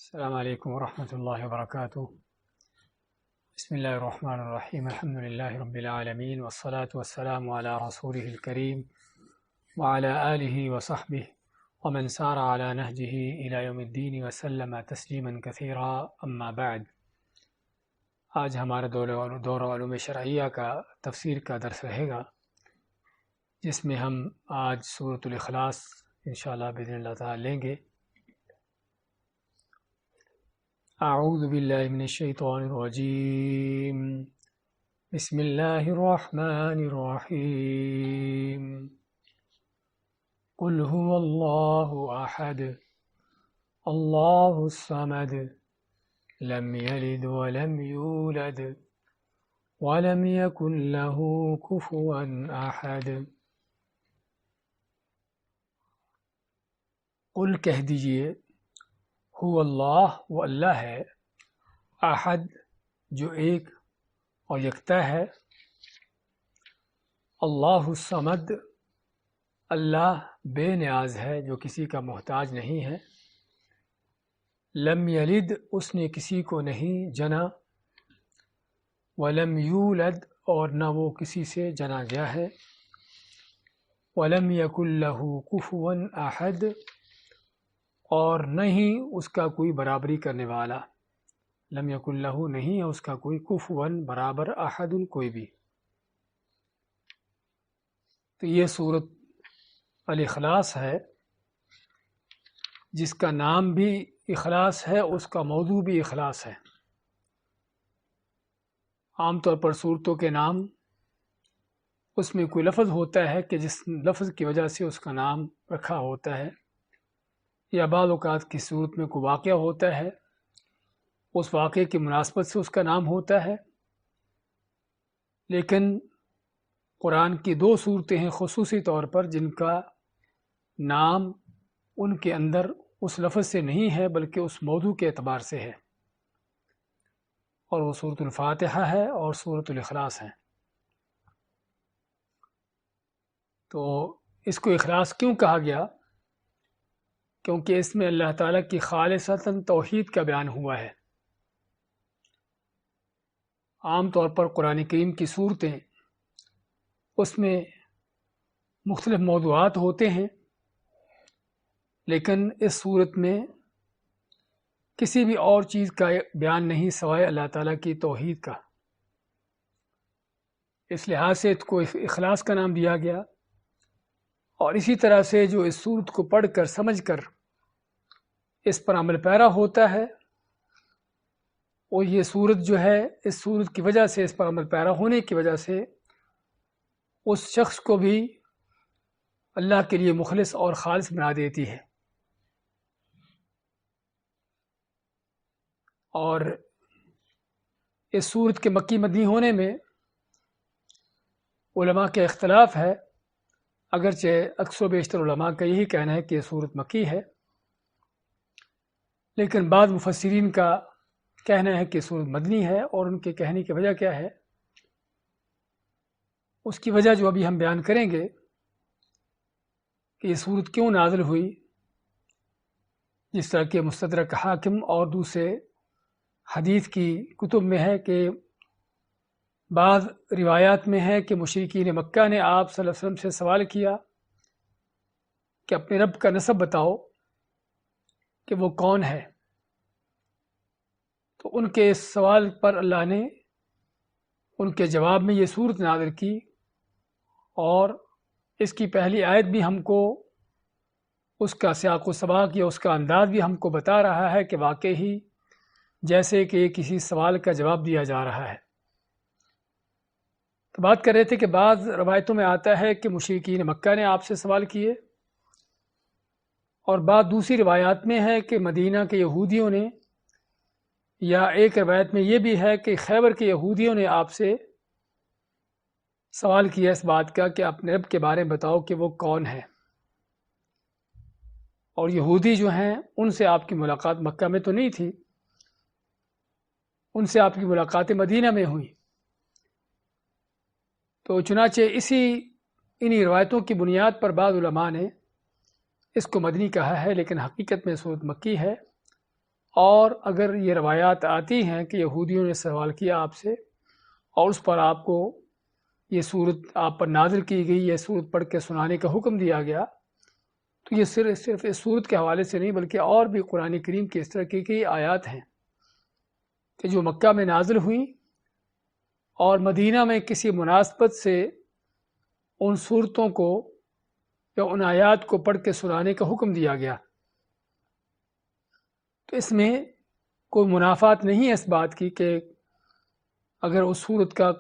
السلام علیکم ورحمۃ اللہ وبرکاتہ۔ بسم اللہ الرحمن الرحیم، الحمد للہ رب العالمین، والصلاة والسلام علی رسولہ الکریم وعلی آلہ وصحبہ ومن سار علی نہجہ الی یوم الدین وسلم تسلیما کثیرا، اما بعد۔ آج ہمارا دورہ علوم شرعیہ کا تفسیر کا درس رہے گا، جس میں ہم آج سورۃ الاخلاص انشاءاللہ باذن اللہ تعالی لیں گے۔ اعوذ باللہ من الشیطان الرجیم، بسم اللہ الرحمن الرحیم۔ قل هو اللہ احد اللہ الصمد لم یلد ولم یولد ولم یکن له کفوا احد۔ قل کہہ دیجئے، هو اللہ، وہ اللہ ہے، احد جو ایک اور یکتا ہے، اللہ الصمد اللہ بے نیاز ہے جو کسی کا محتاج نہیں ہے، لم یلد اس نے کسی کو نہیں جنا، ولم یولد اور نہ وہ کسی سے جنا گیا ہے، ولم یکن له کفوا احد اور نہیں اس کا کوئی برابری کرنے والا، لم یکن لہ نہیں ہے اس کا کوئی کفوا برابر، احد کوئی بھی۔ تو یہ سورۃ الاخلاص ہے، جس کا نام بھی اخلاص ہے، اس کا موضوع بھی اخلاص ہے۔ عام طور پر صورتوں کے نام اس میں کوئی لفظ ہوتا ہے کہ جس لفظ کی وجہ سے اس کا نام رکھا ہوتا ہے، یا بعض اوقات کی صورت میں کوئی واقعہ ہوتا ہے، اس واقعے کی مناسبت سے اس کا نام ہوتا ہے۔ لیکن قرآن کی دو صورتیں ہیں خصوصی طور پر جن کا نام ان کے اندر اس لفظ سے نہیں ہے بلکہ اس موضوع کے اعتبار سے ہے، اور وہ سورۃ الفاتحہ ہے اور سورۃ الاخلاص ہے۔ تو اس کو اخلاص کیوں کہا گیا؟ کیونکہ اس میں اللہ تعالیٰ کی خالصتاً توحید کا بیان ہوا ہے۔ عام طور پر قرآن کریم کی صورتیں اس میں مختلف موضوعات ہوتے ہیں، لیکن اس صورت میں کسی بھی اور چیز کا بیان نہیں سوائے اللہ تعالیٰ کی توحید کا، اس لحاظ سے اس کو اخلاص کا نام دیا گیا۔ اور اسی طرح سے جو اس صورت کو پڑھ کر سمجھ کر اس پر عمل پیرا ہوتا ہے، اور یہ صورت جو ہے اس صورت کی وجہ سے، اس پر عمل پیرا ہونے کی وجہ سے اس شخص کو بھی اللہ کے لیے مخلص اور خالص بنا دیتی ہے۔ اور اس صورت کے مکی مدنی ہونے میں علماء کے اختلاف ہے، اگرچہ اکثر و بیشتر علماء کا یہی کہنا ہے کہ یہ صورت مکی ہے، لیکن بعض مفسرین کا کہنا ہے کہ صورت مدنی ہے، اور ان کے کہنے کی وجہ کیا ہے؟ اس کی وجہ جو ابھی ہم بیان کریں گے کہ یہ صورت کیوں نازل ہوئی، جس طرح کہ مستدرک حاکم اور دوسرے حدیث کی کتب میں ہے کہ بعض روایات میں ہے کہ مشرکین مکہ نے آپ صلی اللہ علیہ وسلم سے سوال کیا کہ اپنے رب کا نسب بتاؤ کہ وہ کون ہے، تو ان کے اس سوال پر اللہ نے ان کے جواب میں یہ صورت نازل کی، اور اس کی پہلی آیت بھی ہم کو اس کا سیاق و سباق یا اس کا انداز بھی ہم کو بتا رہا ہے کہ واقعی جیسے کہ کسی سوال کا جواب دیا جا رہا ہے۔ تو بات کر رہے تھے کہ بعض روایتوں میں آتا ہے کہ مشرکین مکہ نے آپ سے سوال کیے، اور بعض دوسری روایات میں ہے کہ مدینہ کے یہودیوں نے، یا ایک روایت میں یہ بھی ہے کہ خیبر کے یہودیوں نے آپ سے سوال کیا اس بات کا کہ اپنے رب کے بارے میں بتاؤ کہ وہ کون ہے، اور یہودی جو ہیں ان سے آپ کی ملاقات مکہ میں تو نہیں تھی، ان سے آپ کی ملاقات مدینہ میں ہوئی۔ تو چنانچہ انہی روایتوں کی بنیاد پر بعض علماء نے اس کو مدنی کہا ہے، لیکن حقیقت میں صورت مکی ہے، اور اگر یہ روایات آتی ہیں کہ یہودیوں نے سوال کیا آپ سے اور اس پر آپ کو یہ صورت آپ پر نازل کی گئی، یہ صورت پڑھ کے سنانے کا حکم دیا گیا، تو یہ صرف اس صورت کے حوالے سے نہیں بلکہ اور بھی قرآن کریم کی اس طرح کی کئی آیات ہیں کہ جو مکہ میں نازل ہوئیں اور مدینہ میں کسی مناسبت سے ان صورتوں کو یا ان آیات کو پڑھ کے سنانے کا حکم دیا گیا۔ تو اس میں کوئی منافات نہیں ہے اس بات کی کہ اگر اس صورت کا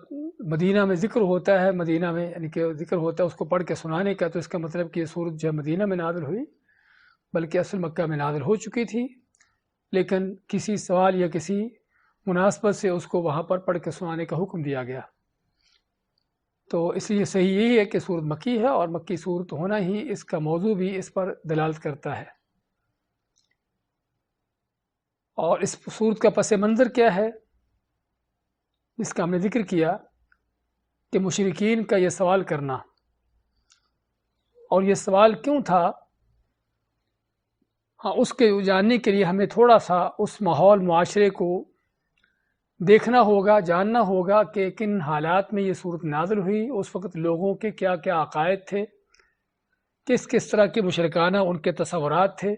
مدینہ میں ذکر ہوتا ہے، مدینہ میں یعنی کہ ذکر ہوتا ہے اس کو پڑھ کے سنانے کا، تو اس کا مطلب کہ یہ صورت جو ہے مدینہ میں نازل ہوئی، بلکہ اصل مکہ میں نازل ہو چکی تھی، لیکن کسی سوال یا کسی مناسبت سے اس کو وہاں پر پڑھ کے سنانے کا حکم دیا گیا۔ تو اس لیے صحیح یہی ہے کہ صورت مکی ہے، اور مکی صورت ہونا ہی اس کا موضوع بھی اس پر دلالت کرتا ہے۔ اور اس صورت کا پس منظر کیا ہے جس کا ہم نے ذکر کیا کہ مشرکین کا یہ سوال کرنا، اور یہ سوال کیوں تھا، ہاں اس کے جاننے کے لیے ہمیں تھوڑا سا اس ماحول معاشرے کو دیکھنا ہوگا، جاننا ہوگا کہ کن حالات میں یہ صورت نازل ہوئی، اس وقت لوگوں کے کیا کیا عقائد تھے، کس طرح کے مشرکانہ ان کے تصورات تھے۔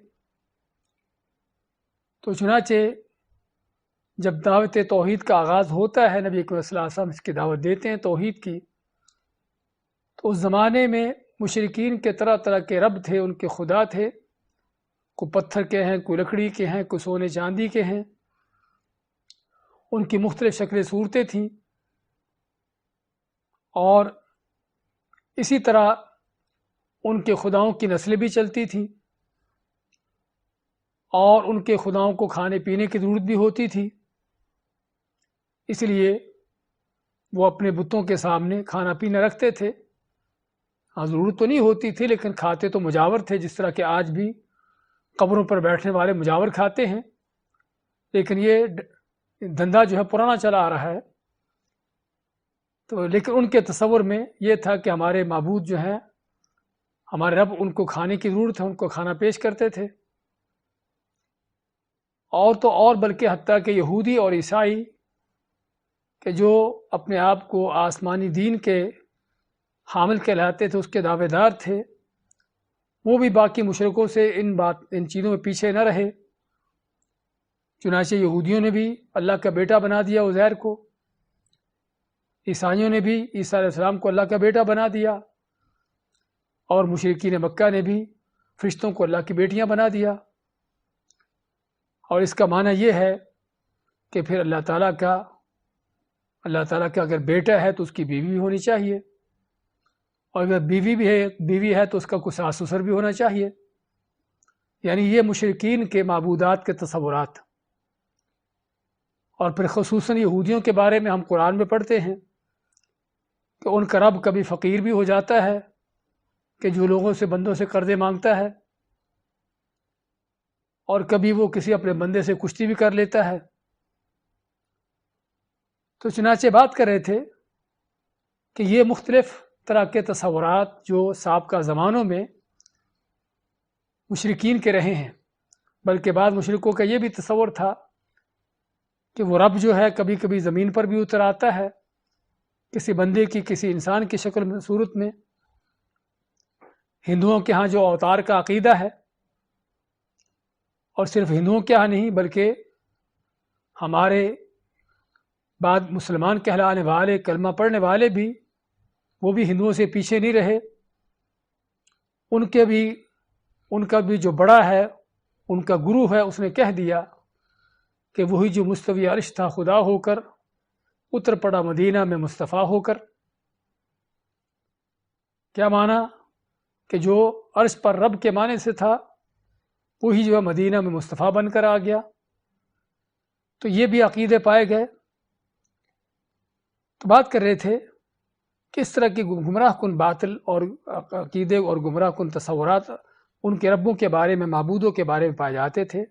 تو چنانچہ جب دعوت توحید کا آغاز ہوتا ہے، نبی اکرم صلی اللہ علیہ وسلم اس کی دعوت دیتے ہیں توحید کی، تو اس زمانے میں مشرکین کے طرح طرح کے رب تھے، ان کے خدا تھے، کوئی پتھر کے ہیں، کوئی لکڑی کے ہیں، کوئی سونے چاندی کے ہیں، ان کی مختلف شکلیں صورتیں تھیں، اور اسی طرح ان کے خداؤں کی نسلیں بھی چلتی تھیں، اور ان کے خداؤں کو کھانے پینے کی ضرورت بھی ہوتی تھی، اس لیے وہ اپنے بتوں کے سامنے کھانا پینا رکھتے تھے۔ ہاں ضرورت تو نہیں ہوتی تھی لیکن کھاتے تو مجاور تھے، جس طرح کہ آج بھی قبروں پر بیٹھنے والے مجاور کھاتے ہیں، لیکن یہ دھندا جو ہے پرانا چلا آ رہا ہے۔ تو لیکن ان کے تصور میں یہ تھا کہ ہمارے معبود جو ہیں، ہمارے رب، ان کو کھانے کی ضرورت ہے، ان کو کھانا پیش کرتے تھے۔ اور تو اور بلکہ حتیٰ کہ یہودی اور عیسائی کہ جو اپنے آپ کو آسمانی دین کے حامل کہلاتے تھے، اس کے دعوے دار تھے، وہ بھی باقی مشرکوں سے ان چیزوں میں پیچھے نہ رہے۔ چنانچہ یہودیوں نے بھی اللہ کا بیٹا بنا دیا عزیر کو، عیسائیوں نے بھی عیسیٰ علیہ السلام کو اللہ کا بیٹا بنا دیا، اور مشرکین مکہ نے بھی فرشتوں کو اللہ کی بیٹیاں بنا دیا۔ اور اس کا معنی یہ ہے کہ پھر اللہ تعالیٰ کا اگر بیٹا ہے تو اس کی بیوی بھی ہونی چاہیے، اور اگر بیوی ہے تو اس کا کوئی ساس سسر بھی ہونا چاہیے۔ یعنی یہ مشرکین کے معبودات کے تصورات۔ اور پھر خصوصاً یہودیوں کے بارے میں ہم قرآن میں پڑھتے ہیں کہ ان کا رب کبھی فقیر بھی ہو جاتا ہے، کہ جو لوگوں سے بندوں سے قرضے مانگتا ہے، اور کبھی وہ کسی اپنے بندے سے کشتی بھی کر لیتا ہے۔ تو چنانچہ بات کر رہے تھے کہ یہ مختلف طرح کے تصورات جو سابقہ زمانوں میں مشرکین کے رہے ہیں، بلکہ بعض مشرکوں کا یہ بھی تصور تھا کہ وہ رب جو ہے کبھی کبھی زمین پر بھی اتر آتا ہے، کسی بندے کی، کسی انسان کی شکل میں، صورت میں۔ ہندوؤں کے ہاں جو اوتار کا عقیدہ ہے، اور صرف ہندوؤں کے ہاں نہیں بلکہ ہمارے بعد مسلمان کہلانے والے، کلمہ پڑھنے والے بھی، وہ بھی ہندوؤں سے پیچھے نہیں رہے۔ ان کا بھی جو بڑا ہے، ان کا گرو ہے، اس نے کہہ دیا کہ وہی جو مستوی عرش تھا خدا ہو کر، اتر پڑا مدینہ میں مصطفیٰ ہو کر۔ کیا معنی؟ کہ جو عرش پر رب کے معنی سے تھا، وہی جو ہے مدینہ میں مصطفیٰ بن کر آ گیا۔ تو یہ بھی عقیدے پائے گئے۔ تو بات کر رہے تھے کہ اس طرح کے گمراہ کن باطل اور عقیدے اور گمراہ کن تصورات ان کے ربوں کے بارے میں، معبودوں کے بارے میں پائے جاتے تھے۔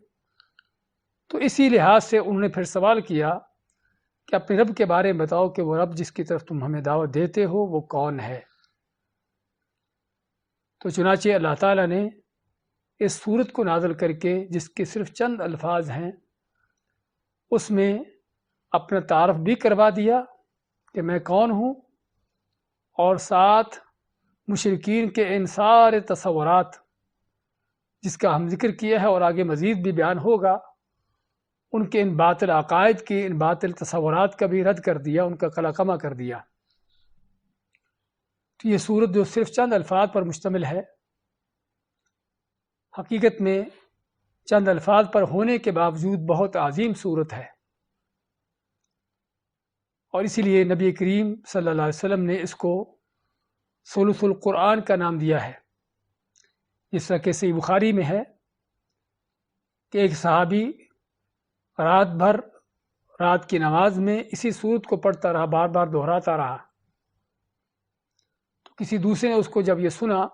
تو اسی لحاظ سے انہوں نے پھر سوال کیا کہ اپنے رب کے بارے میں بتاؤ کہ وہ رب جس کی طرف تم ہمیں دعوت دیتے ہو وہ کون ہے۔ تو چنانچہ اللہ تعالیٰ نے اس صورت کو نازل کر کے، جس کے صرف چند الفاظ ہیں اس میں اپنا تعارف بھی کروا دیا کہ میں کون ہوں، اور ساتھ مشرکین کے ان سارے تصورات جس کا ہم ذکر کیا ہے اور آگے مزید بھی بیان ہوگا، ان کے ان باطل عقائد کی، ان باطل تصورات کا بھی رد کر دیا، ان کا قلقمہ کر دیا۔ تو یہ سورت جو صرف چند الفاظ پر مشتمل ہے، حقیقت میں چند الفاظ پر ہونے کے باوجود بہت عظیم سورت ہے، اور اسی لیے نبی کریم صلی اللہ علیہ وسلم نے اس کو ثلث القرآن کا نام دیا ہے۔ جس طرح کہ صحیح بخاری میں ہے کہ ایک صحابی رات بھر رات کی نماز میں اسی سورت کو پڑھتا رہا، بار بار دہراتا رہا۔ تو کسی دوسرے نے اس کو جب یہ سنا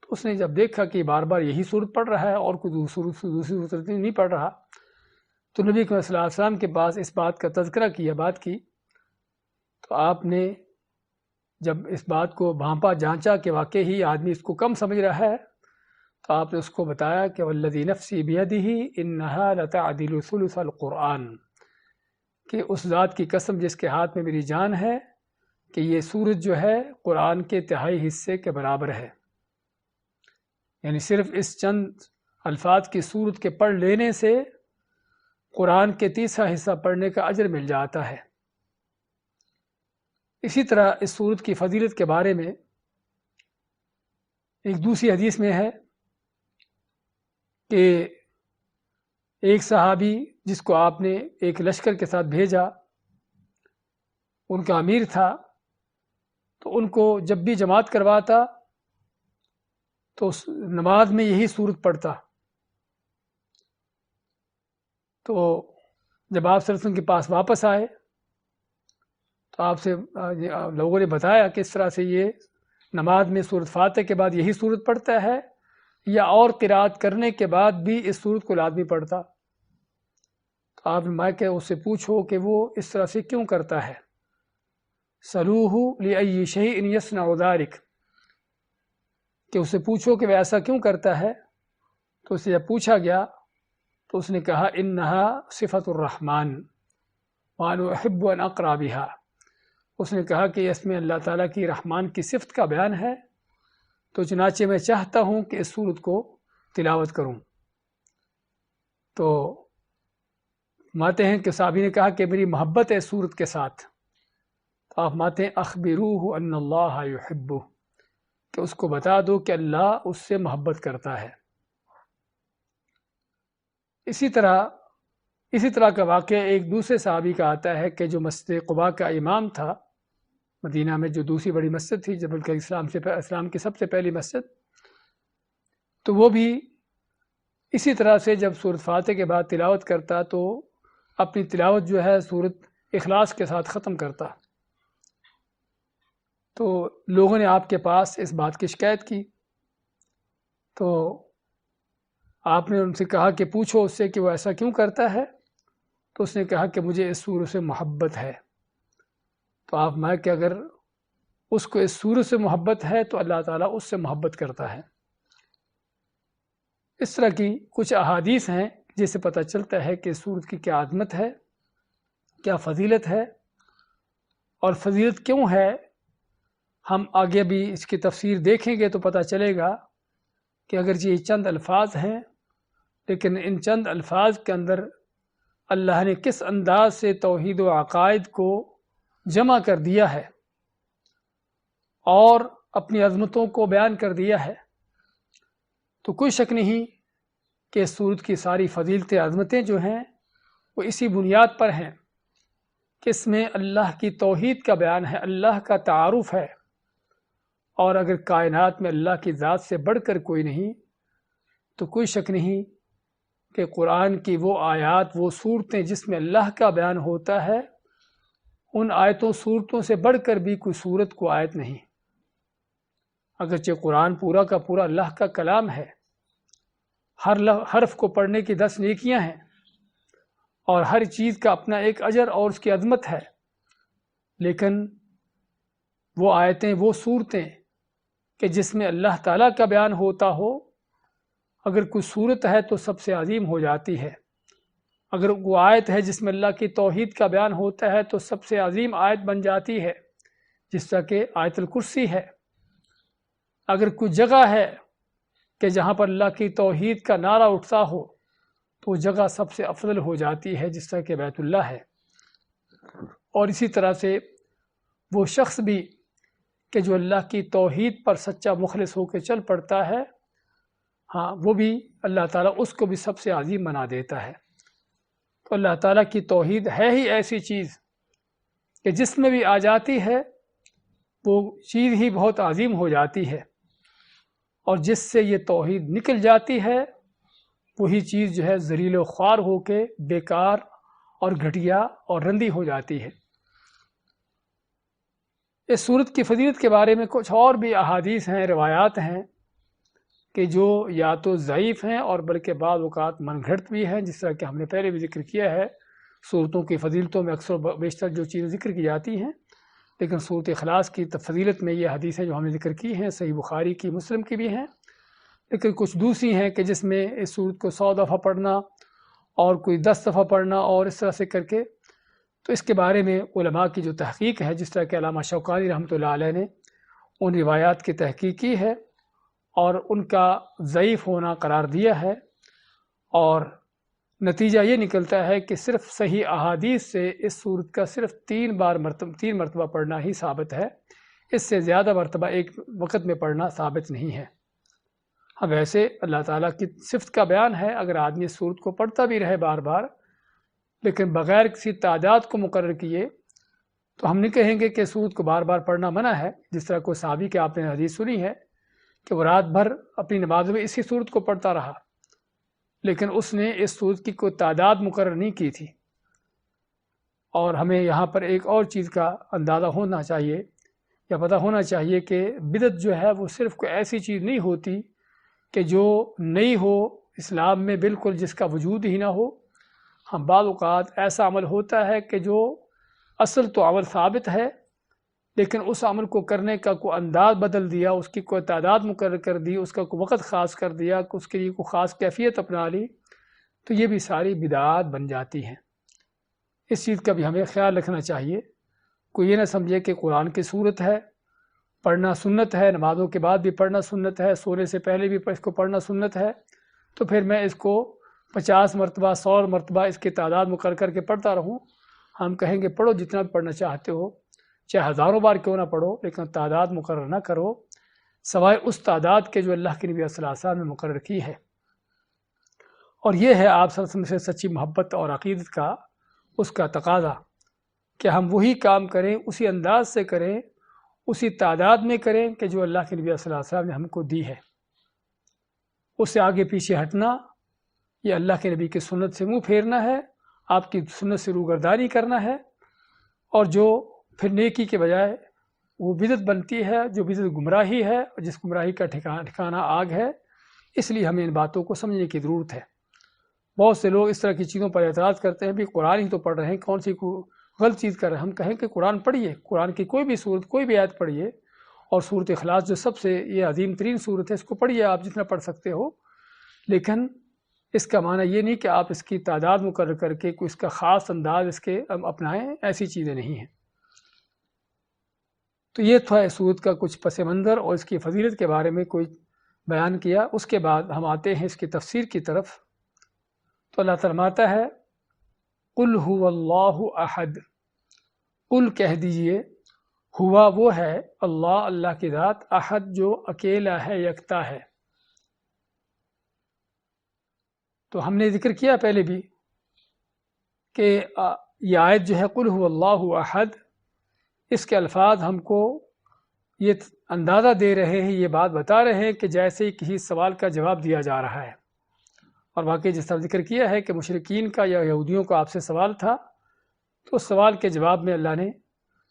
تو اس نے جب دیکھا کہ بار بار یہی سورت پڑھ رہا ہے اور کوئی دوسری سورت نہیں پڑھ رہا، تو نبی صلی اللہ علیہ وسلم کے پاس اس بات کا تذکرہ کیا، بات کی، تو آپ نے جب اس بات کو بھانپا جانچا کہ واقعی ہی آدمی اس کو کم سمجھ رہا ہے، تو آپ نے اس کو بتایا کہ والذی نفسی بیدہ انہا لتعدل ثلث القرآن، کہ اس ذات کی قسم جس کے ہاتھ میں میری جان ہے کہ یہ سورت جو ہے قرآن کے تہائی حصے کے برابر ہے۔ یعنی صرف اس چند الفاظ کی سورت کے پڑھ لینے سے قرآن کے تیسرا حصہ پڑھنے کا اجر مل جاتا ہے۔ اسی طرح اس سورت کی فضیلت کے بارے میں ایک دوسری حدیث میں ہے کہ ایک صحابی جس کو آپ نے ایک لشکر کے ساتھ بھیجا، ان کا امیر تھا، تو ان کو جب بھی جماعت کرواتا تو اس نماز میں یہی سورت پڑھتا۔ تو جب آپ صلی اللہ علیہ وسلم کے پاس واپس آئے تو آپ سے لوگوں نے بتایا کہ اس طرح سے یہ نماز میں سورت فاتح کے بعد یہی سورت پڑھتا ہے، یا اور قرات کرنے کے بعد بھی اس سورت کو لازمی پڑھتا۔ تو آپ نے کہ اس سے پوچھو کہ وہ اس طرح سے کیوں کرتا ہے، سلوہ لأی شیء یصنع ذلک، کہ اس سے پوچھو کہ وہ ایسا کیوں کرتا ہے۔ تو اس سے جب پوچھا گیا تو اس نے کہا انہا صفت الرحمن وانا احب ان اقرا بها، اس نے کہا کہ اس میں اللہ تعالیٰ کی رحمان کی صفت کا بیان ہے، تو چنانچہ میں چاہتا ہوں کہ اس سورت کو تلاوت کروں۔ تو ماتے ہیں کہ صحابی نے کہا کہ میری محبت ہے سورت کے ساتھ، تو آپ ماتے ہیں اخبروہ ان اللہ یحبہ، کہ اس کو بتا دو کہ اللہ اس سے محبت کرتا ہے۔ اسی طرح کا واقعہ ایک دوسرے صحابی کا آتا ہے کہ جو مسجد قباء کا امام تھا، مدینہ میں جو دوسری بڑی مسجد تھی، جب کہ اسلام کی سب سے پہلی مسجد، تو وہ بھی اسی طرح سے جب سورت فاتح کے بعد تلاوت کرتا تو اپنی تلاوت جو ہے سورت اخلاص کے ساتھ ختم کرتا۔ تو لوگوں نے آپ کے پاس اس بات کی شکایت کی، تو آپ نے ان سے کہا کہ پوچھو اس سے کہ وہ ایسا کیوں کرتا ہے۔ تو اس نے کہا کہ مجھے اس سورت سے محبت ہے۔ تو آپ میں کہ اگر اس کو اس سورت سے محبت ہے تو اللہ تعالیٰ اس سے محبت کرتا ہے۔ اس طرح کی کچھ احادیث ہیں جس سے پتہ چلتا ہے کہ اس سورت کی کیا عظمت ہے، کیا فضیلت ہے، اور فضیلت کیوں ہے۔ ہم آگے بھی اس کی تفسیر دیکھیں گے تو پتہ چلے گا کہ اگرچہ یہ چند الفاظ ہیں، لیکن ان چند الفاظ کے اندر اللہ نے کس انداز سے توحید و عقائد کو جمع کر دیا ہے اور اپنی عظمتوں کو بیان کر دیا ہے، تو کوئی شک نہیں کہ اس سورت کی ساری فضیلتیں، عظمتیں جو ہیں وہ اسی بنیاد پر ہیں کہ اس میں اللہ کی توحید کا بیان ہے، اللہ کا تعارف ہے، اور اگر کائنات میں اللہ کی ذات سے بڑھ کر کوئی نہیں تو کوئی شک نہیں کہ قرآن کی وہ آیات، وہ صورتیں جس میں اللہ کا بیان ہوتا ہے، ان آیتوں صورتوں سے بڑھ کر بھی کوئی صورت کو آیت نہیں۔ اگرچہ قرآن پورا کا پورا اللہ کا کلام ہے، ہر حرف کو پڑھنے کی 10 نیکیاں ہیں، اور ہر چیز کا اپنا ایک اجر اور اس کی عظمت ہے، لیکن وہ آیتیں، وہ صورتیں کہ جس میں اللہ تعالیٰ کا بیان ہوتا ہو، اگر کوئی صورت ہے تو سب سے عظیم ہو جاتی ہے۔ اگر وہ آیت ہے جس میں اللہ کی توحید کا بیان ہوتا ہے تو سب سے عظیم آیت بن جاتی ہے، جس طرح کہ آیت الکرسی ہے۔ اگر کوئی جگہ ہے کہ جہاں پر اللہ کی توحید کا نعرہ اٹھتا ہو تو وہ جگہ سب سے افضل ہو جاتی ہے، جس طرح کہ بیت اللہ ہے۔ اور اسی طرح سے وہ شخص بھی کہ جو اللہ کی توحید پر سچا مخلص ہو کے چل پڑتا ہے، ہاں وہ بھی اللہ تعالیٰ اس کو بھی سب سے عظیم بنا دیتا ہے۔ تو اللہ تعالیٰ کی توحید ہے ہی ایسی چیز کہ جس میں بھی آ جاتی ہے وہ چیز ہی بہت عظیم ہو جاتی ہے، اور جس سے یہ توحید نکل جاتی ہے وہی چیز جو ہے ذلیل و خوار ہو کے بیکار اور گھٹیا اور رندی ہو جاتی ہے۔ اس صورت کی فضیلت کے بارے میں کچھ اور بھی احادیث ہیں، روایات ہیں کہ جو یا تو ضعیف ہیں اور بلکہ بعض اوقات من گھڑت بھی ہیں، جس طرح کہ ہم نے پہلے بھی ذکر کیا ہے۔ صورتوں کی فضیلتوں میں اکثر بیشتر جو چیزیں ذکر کی جاتی ہیں، لیکن صورت اخلاص کی فضیلت میں یہ حدیثیں جو ہم نے ذکر کی ہیں صحیح بخاری کی، مسلم کی بھی ہیں، لیکن کچھ دوسری ہیں کہ جس میں اس صورت کو 100 دفعہ پڑھنا اور کوئی 10 دفعہ پڑھنا اور اس طرح سے کر کے، تو اس کے بارے میں علماء کی جو تحقیق ہے، جس طرح کہ علامہ شوکانی رحمۃ اللہ علیہ نے ان روایات کی تحقیق کی ہے اور ان کا ضعیف ہونا قرار دیا ہے، اور نتیجہ یہ نکلتا ہے کہ صرف صحیح احادیث سے اس صورت کا صرف 3 مرتبہ پڑھنا ہی ثابت ہے، اس سے زیادہ مرتبہ ایک وقت میں پڑھنا ثابت نہیں ہے۔ اب ویسے اللہ تعالیٰ کی صفت کا بیان ہے، اگر آدمی اس صورت کو پڑھتا بھی رہے بار بار لیکن بغیر کسی تعداد کو مقرر کیے تو ہم نہیں کہیں گے کہ صورت کو بار بار پڑھنا منع ہے۔ جس طرح کوئی صحابی کے آپ نے حدیث سنی ہے کہ وہ رات بھر اپنی نماز میں اسی صورت کو پڑھتا رہا، لیکن اس نے اس صورت کی کوئی تعداد مقرر نہیں کی تھی۔ اور ہمیں یہاں پر ایک اور چیز کا اندازہ ہونا چاہیے یا پتہ ہونا چاہیے کہ بدعت جو ہے وہ صرف کوئی ایسی چیز نہیں ہوتی کہ جو نئی ہو اسلام میں بالکل، جس کا وجود ہی نہ ہو۔ ہم بعض اوقات ایسا عمل ہوتا ہے کہ جو اصل تو عمل ثابت ہے، لیکن اس عمل کو کرنے کا کوئی انداز بدل دیا، اس کی کوئی تعداد مقرر کر دی، اس کا کوئی وقت خاص کر دیا، اس کے لیے کوئی خاص کیفیت اپنا لی، تو یہ بھی ساری بدعات بن جاتی ہیں۔ اس چیز کا بھی ہمیں خیال رکھنا چاہیے۔ کوئی یہ نہ سمجھے کہ قرآن کی صورت ہے، پڑھنا سنت ہے، نمازوں کے بعد بھی پڑھنا سنت ہے، سونے سے پہلے بھی اس کو پڑھنا سنت ہے، تو پھر میں اس کو 50 مرتبہ 100 مرتبہ اس کی تعداد مقرر کر کے پڑھتا رہوں۔ ہم کہیں گے پڑھو جتنا پڑھنا چاہتے ہو، چاہے ہزاروں بار کیوں نہ پڑھو، لیکن تعداد مقرر نہ کرو سوائے اس تعداد کے جو اللہ کے نبی صلی اللہ علیہ وسلم نے مقرر کی ہے۔ اور یہ ہے آپ صلی اللہ علیہ وسلم سے سچی محبت اور عقیدت کا اس کا تقاضا کہ ہم وہی کام کریں، اسی انداز سے کریں، اسی تعداد میں کریں کہ جو اللہ کے نبی صلی اللہ علیہ وسلم نے ہم کو دی ہے۔ اس سے آگے پیچھے ہٹنا یہ اللہ کے نبی کی سنت سے منہ پھیرنا ہے، آپ کی سنت سے روگردانی کرنا ہے، اور جو پھر نیکی کے بجائے وہ بدعت بنتی ہے، جو بدعت گمراہی ہے، اور جس گمراہی کا ٹھکانہ آگ ہے۔ اس لیے ہمیں ان باتوں کو سمجھنے کی ضرورت ہے۔ بہت سے لوگ اس طرح کی چیزوں پر اعتراض کرتے ہیں، بھی قرآن ہی تو پڑھ رہے ہیں، کون سی غلط چیز کر رہے ہیں۔ ہم کہیں کہ قرآن پڑھیے، قرآن کی کوئی بھی صورت، کوئی بھی آیت پڑھیے، اور صورت اخلاص جو سب سے یہ عظیم ترین صورت ہے، اس کو پڑھیے آپ جتنا پڑھ سکتے ہو، لیکن اس کا معنی یہ نہیں کہ آپ اس کی تعداد مقرر کر کے کوئی اس کا خاص انداز اس کے اپنائیں، ایسی چیزیں نہیں ہیں۔ تو یہ تھا اس صورت کا کچھ پس منظر اور اس کی فضیلت کے بارے میں کوئی بیان کیا۔ اس کے بعد ہم آتے ہیں اس کی تفسیر کی طرف۔ تو اللہ فرماتا ہے قل هو اللہ احد، قل کہہ دیجئے، ہوا وہ ہے اللہ، اللہ کی ذات، احد جو اکیلا ہے، یکتا ہے۔ تو ہم نے ذکر کیا پہلے بھی کہ یہ آیت جو ہے قل هو اللہ احد، اس کے الفاظ ہم کو یہ اندازہ دے رہے ہیں، یہ بات بتا رہے ہیں کہ جیسے کسی سوال کا جواب دیا جا رہا ہے۔ اور واقعی جس طرح ذکر کیا ہے کہ مشرکین کا یا یہودیوں کا آپ سے سوال تھا، تو اس سوال کے جواب میں اللہ نے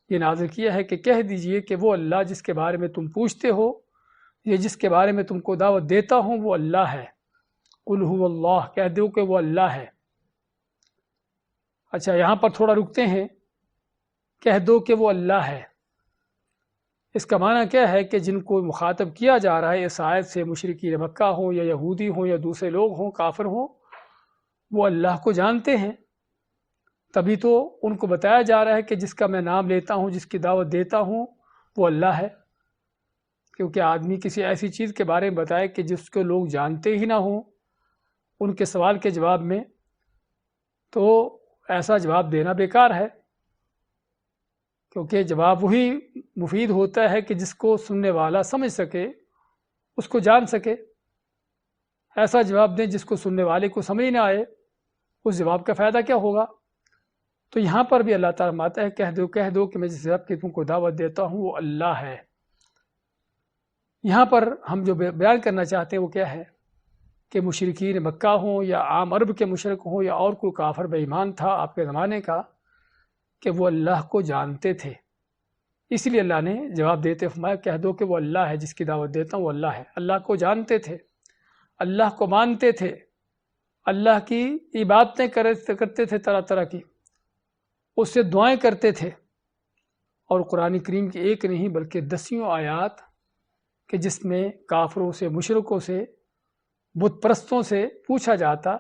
یہ نازل کیا ہے کہ کہہ دیجئے کہ وہ اللہ جس کے بارے میں تم پوچھتے ہو، یہ جس کے بارے میں تم کو دعوت دیتا ہوں، وہ اللہ ہے۔ قل هو اللہ، کہہ دو کہ وہ اللہ ہے۔ اچھا، یہاں پر تھوڑا رکتے ہیں، کہہ دو کہ وہ اللہ ہے، اس کا معنی کیا ہے کہ جن کو مخاطب کیا جا رہا ہے اس آیت سے، مشرکین مکہ ہوں یا یہودی ہوں یا دوسرے لوگ ہوں، کافر ہوں، وہ اللہ کو جانتے ہیں، تبھی تو ان کو بتایا جا رہا ہے کہ جس کا میں نام لیتا ہوں، جس کی دعوت دیتا ہوں، وہ اللہ ہے۔ کیونکہ آدمی کسی ایسی چیز کے بارے میں بتائے کہ جس کو لوگ جانتے ہی نہ ہوں ان کے سوال کے جواب میں، تو ایسا جواب دینا بیکار ہے، کیونکہ جواب وہی مفید ہوتا ہے کہ جس کو سننے والا سمجھ سکے، اس کو جان سکے۔ ایسا جواب دیں جس کو سننے والے کو سمجھ نہ آئے، اس جواب کا فائدہ کیا ہوگا؟ تو یہاں پر بھی اللہ تعالیٰ فرماتا ہے کہہ دو کہ میں جس رب کی تم کو دعوت دیتا ہوں وہ اللہ ہے۔ یہاں پر ہم جو بیان کرنا چاہتے ہیں وہ کیا ہے کہ مشرکین مکہ ہوں یا عام عرب کے مشرک ہوں یا اور کوئی کافر بے ایمان تھا آپ کے زمانے کا، کہ وہ اللہ کو جانتے تھے، اس لیے اللہ نے جواب دیتے فرمایا کہہ دو کہ وہ اللہ ہے، جس کی دعوت دیتا ہوں وہ اللہ ہے۔ اللہ کو جانتے تھے، اللہ کو مانتے تھے، اللہ کی عبادتیں کرتے تھے طرح طرح کی، اس سے دعائیں کرتے تھے۔ اور قرآن کریم کی ایک نہیں بلکہ 10 آیات کہ جس میں کافروں سے، مشرکوں سے، بت پرستوں سے پوچھا جاتا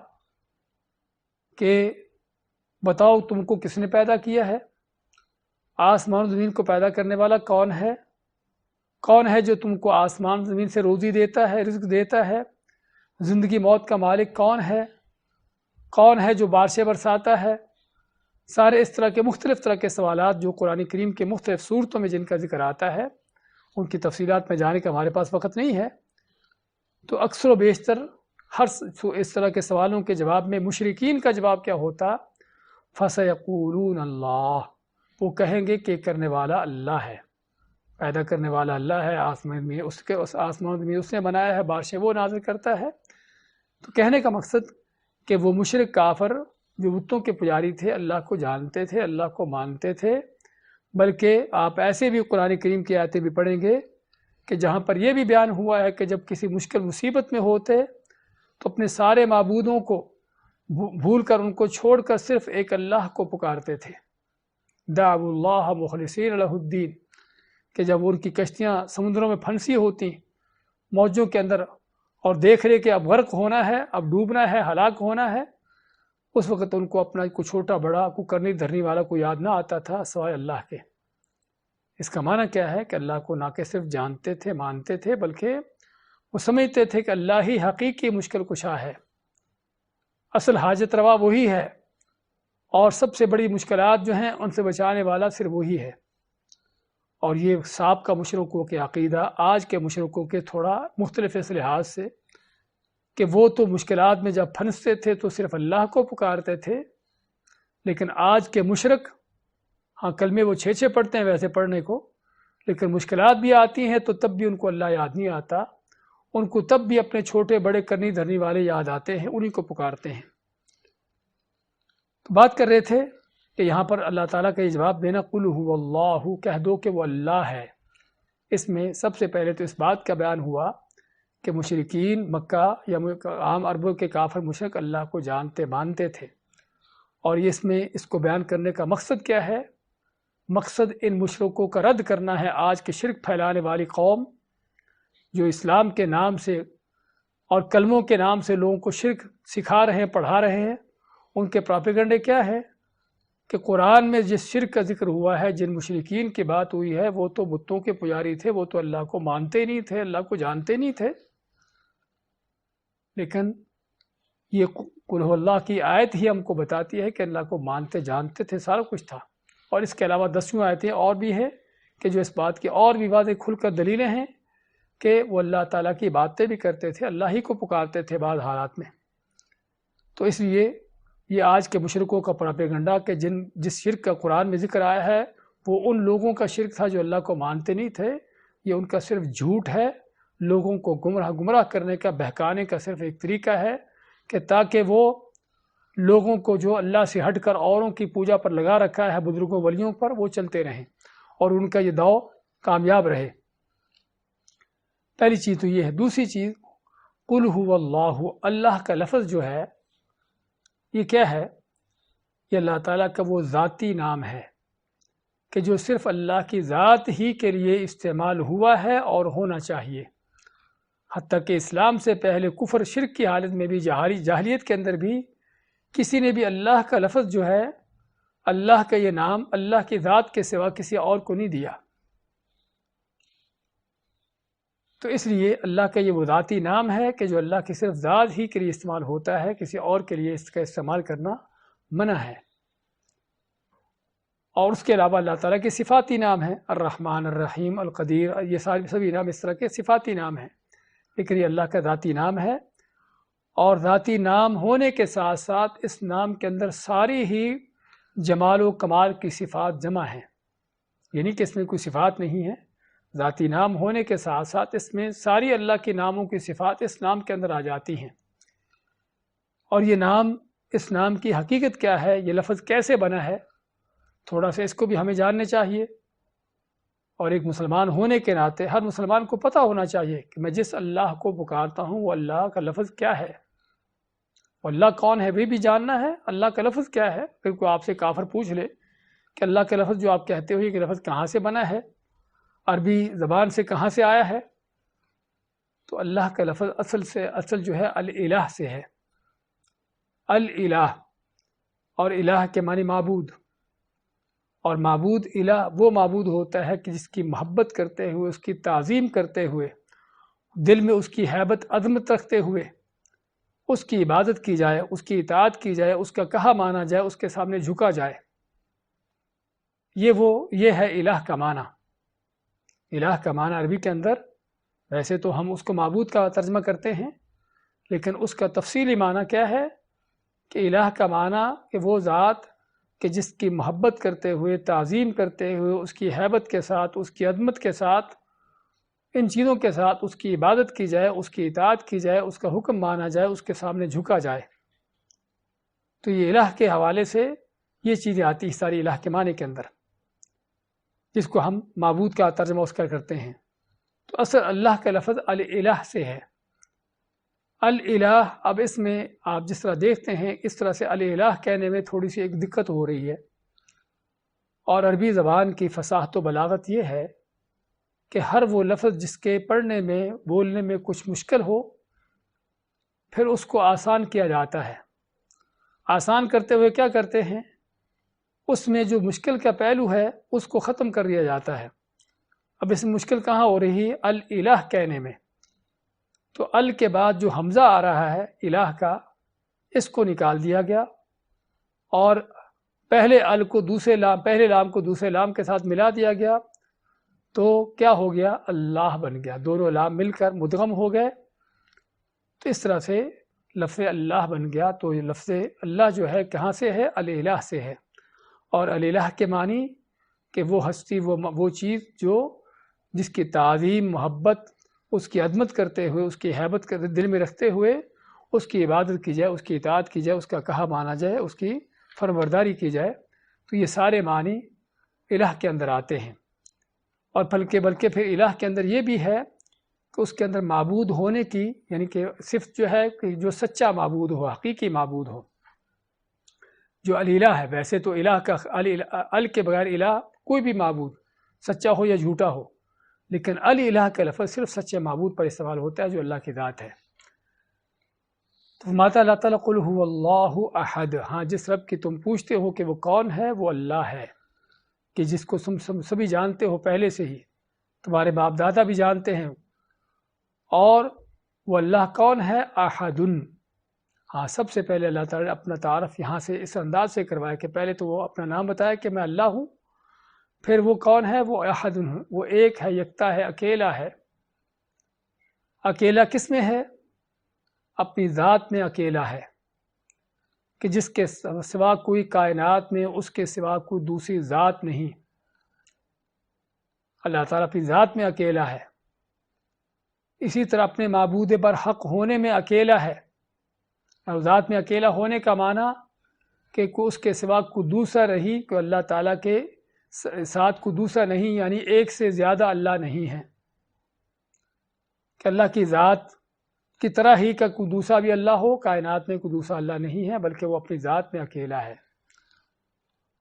کہ بتاؤ تم کو کس نے پیدا کیا ہے؟ آسمان زمین کو پیدا کرنے والا کون ہے؟ کون ہے جو تم کو آسمان زمین سے روزی دیتا ہے، رزق دیتا ہے؟ زندگی موت کا مالک کون ہے؟ کون ہے جو بارشیں برساتا ہے؟ سارے اس طرح کے مختلف طرح کے سوالات جو قرآن کریم کے مختلف صورتوں میں جن کا ذکر آتا ہے، ان کی تفصیلات میں جانے کا ہمارے پاس وقت نہیں ہے، تو اکثر و بیشتر ہر اس طرح کے سوالوں کے جواب میں مشرکین کا جواب کیا ہوتا؟ فَسَيَقُولُونَ اللَّهُ، وہ کہیں گے کہ کرنے والا اللہ ہے، پیدا کرنے والا اللہ ہے، آسمان میں آسمان میں اس نے بنایا ہے، بارشیں وہ نازل کرتا ہے۔ تو کہنے کا مقصد کہ وہ مشرک کافر جو بتوں کے پجاری تھے اللہ کو جانتے تھے، اللہ کو مانتے تھے، بلکہ آپ ایسے بھی قرآن کریم کی آیتیں بھی پڑھیں گے کہ جہاں پر یہ بھی بیان ہوا ہے کہ جب کسی مشکل مصیبت میں ہوتے تو اپنے سارے معبودوں کو بھول کر، ان کو چھوڑ کر صرف ایک اللہ کو پکارتے تھے۔ دعوا اللہ مخلصین لہ الدین، کہ جب ان کی کشتیاں سمندروں میں پھنسی ہوتی موجوں کے اندر اور دیکھ رہے کہ اب غرق ہونا ہے، اب ڈوبنا ہے، ہلاک ہونا ہے، اس وقت ان کو اپنا کوئی چھوٹا بڑا کوئی کرنی دھرنی والا کوئی یاد نہ آتا تھا سوائے اللہ کے۔ اس کا معنی کیا ہے کہ اللہ کو نہ کہ صرف جانتے تھے، مانتے تھے، بلکہ وہ سمجھتے تھے کہ اللہ ہی حقیقی مشکل کشا ہے، اصل حاجت روا وہی ہے، اور سب سے بڑی مشکلات جو ہیں ان سے بچانے والا صرف وہی ہے۔ اور یہ سابقہ مشرکوں کے عقیدہ آج کے مشرکوں کے تھوڑا مختلف اس لحاظ سے کہ وہ تو مشکلات میں جب پھنستے تھے تو صرف اللہ کو پکارتے تھے، لیکن آج کے مشرک ہاں کلمے وہ 6 پڑھتے ہیں ویسے پڑھنے کو، لیکن مشکلات بھی آتی ہیں تو تب بھی ان کو اللہ یاد نہیں آتا، ان کو تب بھی اپنے چھوٹے بڑے کرنی دھرنی والے یاد آتے ہیں، انہی کو پکارتے ہیں۔ تو بات کر رہے تھے کہ یہاں پر اللہ تعالیٰ کا یہ جواب دینا قُلْ هُوَ اللَّهُ، کہہ دو کہ وہ اللہ ہے۔ اس میں سب سے پہلے تو اس بات کا بیان ہوا کہ مشرکین مکہ یا عام عربوں کے کافر مشرک اللہ کو جانتے مانتے تھے، اور اس میں اس کو بیان کرنے کا مقصد کیا ہے؟ مقصد ان مشرکوں کا رد کرنا ہے۔ آج کے شرک پھیلانے والی قوم جو اسلام کے نام سے اور کلموں کے نام سے لوگوں کو شرک سکھا رہے ہیں، پڑھا رہے ہیں، ان کے پراپیگنڈے کیا ہے کہ قرآن میں جس شرک کا ذکر ہوا ہے، جن مشرکین کی بات ہوئی ہے، وہ تو بتوں کے پجاری تھے، وہ تو اللہ کو مانتے نہیں تھے، اللہ کو جانتے نہیں تھے۔ لیکن یہ قل ہو اللہ کی آیت ہی ہم کو بتاتی ہے کہ اللہ کو مانتے جانتے تھے، سارا کچھ تھا۔ اور اس کے علاوہ 10 آیتیں اور بھی ہیں کہ جو اس بات کی اور بھی واضح کھل کر دلیلیں ہیں کہ وہ اللہ تعالیٰ کی باتیں بھی کرتے تھے، اللہ ہی کو پکارتے تھے بعض حالات میں۔ تو اس لیے یہ آج کے مشرکوں کا پراپیگنڈا کہ جس شرک کا قرآن میں ذکر آیا ہے وہ ان لوگوں کا شرک تھا جو اللہ کو مانتے نہیں تھے، یہ ان کا صرف جھوٹ ہے، لوگوں کو گمراہ کرنے کا، بہکانے کا صرف ایک طریقہ ہے کہ تاکہ وہ لوگوں کو جو اللہ سے ہٹ کر اوروں کی پوجا پر لگا رکھا ہے، بزرگوں ولیوں پر، وہ چلتے رہیں اور ان کا یہ داؤ کامیاب رہے۔ پہلی چیز تو یہ ہے۔ دوسری چیز قل هو اللہ، اللہ کا لفظ جو ہے یہ کیا ہے؟ یہ اللہ تعالیٰ کا وہ ذاتی نام ہے کہ جو صرف اللہ کی ذات ہی کے لیے استعمال ہوا ہے اور ہونا چاہیے۔ حتیٰ کہ اسلام سے پہلے کفر شرک کی حالت میں بھی، جاہلیت کے اندر بھی کسی نے بھی اللہ کا لفظ جو ہے، اللہ کا یہ نام اللہ کی ذات کے سوا کسی اور کو نہیں دیا۔ تو اس لیے اللہ کا یہ وہ ذاتی نام ہے کہ جو اللہ کی صرف ذات ہی کے لیے استعمال ہوتا ہے، کسی اور کے لیے اس کا استعمال کرنا منع ہے۔ اور اس کے علاوہ اللہ تعالیٰ کے صفاتی نام ہیں، الرحمن، الرحیم، القدیر، یہ سبھی نام اس طرح کے صفاتی نام ہیں، لیکن یہ اللہ کا ذاتی نام ہے۔ اور ذاتی نام ہونے کے ساتھ ساتھ اس نام کے اندر ساری ہی جمال و کمال کی صفات جمع ہیں، یعنی کہ اس میں کوئی صفات نہیں ہے۔ ذاتی نام ہونے کے ساتھ ساتھ اس میں ساری اللہ کے ناموں کی صفات اس نام کے اندر آ جاتی ہیں۔ اور یہ نام، اس نام کی حقیقت کیا ہے، یہ لفظ کیسے بنا ہے، تھوڑا سا اس کو بھی ہمیں جاننے چاہیے۔ اور ایک مسلمان ہونے کے ناطے ہر مسلمان کو پتہ ہونا چاہیے کہ میں جس اللہ کو پکارتا ہوں وہ اللہ کا لفظ کیا ہے، اللہ کون ہے بھی جاننا ہے، اللہ کا لفظ کیا ہے۔ پھر کوئی آپ سے کافر پوچھ لے کہ اللہ کا لفظ جو آپ کہتے ہو یہ لفظ کہاں سے بنا ہے، عربی زبان سے کہاں سے آیا ہے، تو اللہ کا لفظ اصل جو ہے الالہ سے ہے۔ الالہ، اور الہ کے معنی معبود، اور معبود الہ وہ معبود ہوتا ہے کہ جس کی محبت کرتے ہوئے، اس کی تعظیم کرتے ہوئے، دل میں اس کی ہیبت عظمت رکھتے ہوئے اس کی عبادت کی جائے، اس کی اطاعت کی جائے، اس کا کہا مانا جائے، اس کے سامنے جھکا جائے۔ یہ ہے الہ کا معنی۔ الہ کا معنی عربی کے اندر، ویسے تو ہم اس کو معبود کا ترجمہ کرتے ہیں، لیکن اس کا تفصیلی معنی کیا ہے کہ الہ کا معنی کہ وہ ذات کہ جس کی محبت کرتے ہوئے، تعظیم کرتے ہوئے، اس کی ہیبت کے ساتھ، اس کی عظمت کے ساتھ، ان چیزوں کے ساتھ اس کی عبادت کی جائے، اس کی اطاعت کی جائے، اس کا حکم مانا جائے، اس کے سامنے جھکا جائے۔ تو یہ الہ کے حوالے سے یہ چیزیں آتی ہیں ساری الہ کے معنی کے اندر، جس کو ہم معبود کا ترجمہ اس کا کرتے ہیں۔ تو اصل اللہ کا لفظ الالہ سے ہے۔ الالہ، اب اس میں آپ جس طرح دیکھتے ہیں اس طرح سے الالہ کہنے میں تھوڑی سی ایک دقت ہو رہی ہے، اور عربی زبان کی فصاحت و بلاغت یہ ہے کہ ہر وہ لفظ جس کے پڑھنے میں، بولنے میں کچھ مشکل ہو، پھر اس کو آسان کیا جاتا ہے۔ آسان کرتے ہوئے کیا کرتے ہیں، اس میں جو مشکل کا پہلو ہے اس کو ختم کر دیا جاتا ہے۔ اب اس میں مشکل کہاں ہو رہی ہے، الالہ کہنے میں، تو ال کے بعد جو حمزہ آ رہا ہے الہ کا، اس کو نکال دیا گیا، اور پہلے لام کو دوسرے لام کے ساتھ ملا دیا گیا، تو کیا ہو گیا، اللہ بن گیا، دونوں لام مل کر مدغم ہو گئے، تو اس طرح سے لفظ اللہ بن گیا۔ تو یہ لفظ اللہ جو ہے کہاں سے ہے، الالہ سے ہے۔ اور الالہ کے معنی کہ وہ ہستی، وہ چیز جس کی تعظیم، محبت، اس کی عظمت کرتے ہوئے، اس کی ہیبت دل میں رکھتے ہوئے اس کی عبادت کی جائے، اس کی اطاعت کی جائے، اس کا کہا مانا جائے، اس کی فرمانبرداری کی جائے۔ تو یہ سارے معنی الہ کے اندر آتے ہیں۔ اور بلکہ پھر الہ کے اندر یہ بھی ہے کہ اس کے اندر معبود ہونے کی، یعنی کہ صفت جو ہے کہ جو سچا معبود ہو، حقیقی معبود ہو، جو الالہ ہے۔ ویسے تو الہ کا ال کے بغیر الہ کوئی بھی معبود سچا ہو یا جھوٹا ہو، لیکن الالہ کا لفظ صرف سچے معبود پر استعمال ہوتا ہے جو اللہ کی ذات ہے۔ تو ماتا اللہ تعالیٰ قل هو اللہ احد، ہاں جس رب کی تم پوچھتے ہو کہ وہ کون ہے، وہ اللہ ہے، کہ جس کو تم سبھی جانتے ہو پہلے سے ہی، تمہارے باپ دادا بھی جانتے ہیں۔ اور وہ اللہ کون ہے، احد، ہاں سب سے پہلے اللہ تعالیٰ نے اپنا تعارف یہاں سے اس انداز سے کروایا کہ پہلے تو وہ اپنا نام بتایا کہ میں اللہ ہوں، پھر وہ کون ہے، وہ احد، وہ ایک ہے، یکتا ہے، اکیلا ہے۔ اکیلا کس میں ہے، اپنی ذات میں اکیلا ہے، کہ جس کے سوا کوئی کائنات میں اس کے سوا کوئی دوسری ذات نہیں۔ اللہ تعالیٰ اپنی ذات میں اکیلا ہے۔ اسی طرح اپنے معبود برحق ہونے میں اکیلا ہے۔ اور ذات میں اکیلا ہونے کا معنی کہ اس کے سوا کوئی دوسرا نہیں، کہ اللہ تعالیٰ کے ساتھ کوئی دوسرا نہیں، یعنی ایک سے زیادہ اللہ نہیں ہے، کہ اللہ کی ذات کی طرح ہی کا کوئی دوسرا بھی اللہ ہو، کائنات میں کوئی دوسرا اللہ نہیں ہے، بلکہ وہ اپنی ذات میں اکیلا ہے۔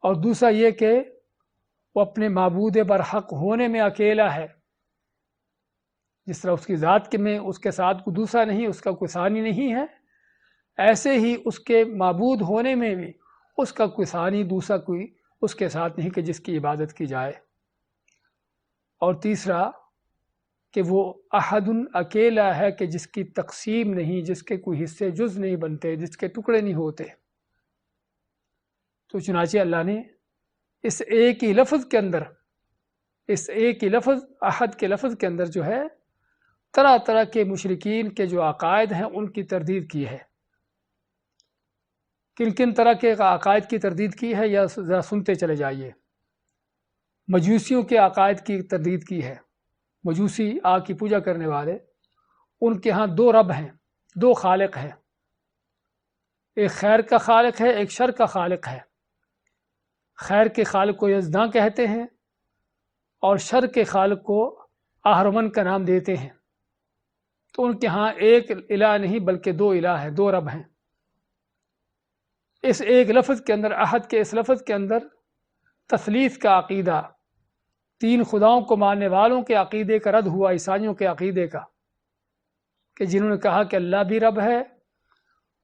اور دوسرا یہ کہ وہ اپنے معبود برحق ہونے میں اکیلا ہے، جس طرح اس کی ذات میں اس کے ساتھ کوئی دوسرا نہیں، اس کا کوئی ثانی نہیں ہے، ایسے ہی اس کے معبود ہونے میں بھی اس کا کوئی ثانی دوسرا کوئی اس کے ساتھ نہیں کہ جس کی عبادت کی جائے۔ اور تیسرا کہ وہ احد اکیلا ہے کہ جس کی تقسیم نہیں، جس کے کوئی حصے جز نہیں بنتے، جس کے ٹکڑے نہیں ہوتے۔ تو چنانچہ اللہ نے اس ایک ہی لفظ کے اندر، اس ایک ہی لفظ احد کے لفظ کے اندر جو ہے طرح طرح کے مشرکین کے جو عقائد ہیں ان کی تردید کی ہے۔ کن کن طرح کے عقائد کی تردید کی ہے یا ذرا سنتے چلے جائیے۔ مجوسیوں کے عقائد کی تردید کی ہے۔ مجوسی آگ کی پوجا کرنے والے، ان کے ہاں دو رب ہیں، دو خالق ہیں، ایک خیر کا خالق ہے، ایک شر کا خالق ہے۔ خیر کے خالق کو یزداں کہتے ہیں اور شر کے خالق کو اہرمن کا نام دیتے ہیں۔ تو ان کے ہاں ایک الہ نہیں بلکہ دو الہ ہیں، دو رب ہیں۔ اس ایک لفظ کے اندر، احد کے اس لفظ کے اندر تثلیث کا عقیدہ، تین خداؤں کو ماننے والوں کے عقیدے کا رد ہوا، عیسائیوں کے عقیدے کا، کہ جنہوں نے کہا کہ اللہ بھی رب ہے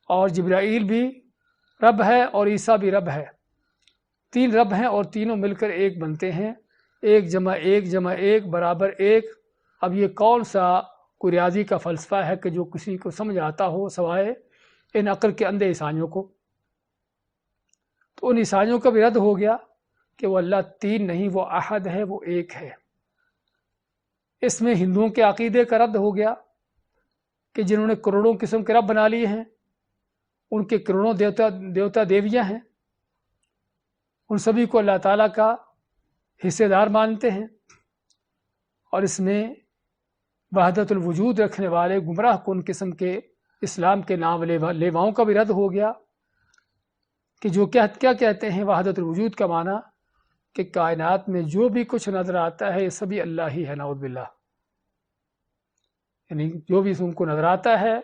اور جبرائیل بھی رب ہے اور عیسیٰ بھی رب ہے، تین رب ہیں اور تینوں مل کر ایک بنتے ہیں، ایک جمع ایک جمع ایک برابر ایک۔ اب یہ کون سا کوئی ریاضی کا فلسفہ ہے کہ جو کسی کو سمجھ آتا ہو سوائے ان عقل کے اندھے عیسائیوں کو؟ تو ان عیسائیوں کا بھی رد ہو گیا کہ وہ اللہ تین نہیں، وہ احد ہے، وہ ایک ہے۔ اس میں ہندوؤں کے عقیدے کا رد ہو گیا کہ جنہوں نے کروڑوں قسم کے رب بنا لیے ہیں، ان کے کروڑوں دیوتا دیویاں ہیں، ان سبھی کو اللہ تعالیٰ کا حصے دار مانتے ہیں۔ اور اس میں وحدت الوجود رکھنے والے گمراہ کن قسم کے اسلام کے نام لیواؤں کا بھی رد ہو گیا کہ جو کیا کہتے ہیں وحدت الوجود کا معنی کہ کائنات میں جو بھی کچھ نظر آتا ہے یہ سبھی اللہ ہی ہے، نعوذ باللہ۔ یعنی جو بھی تم کو نظر آتا ہے،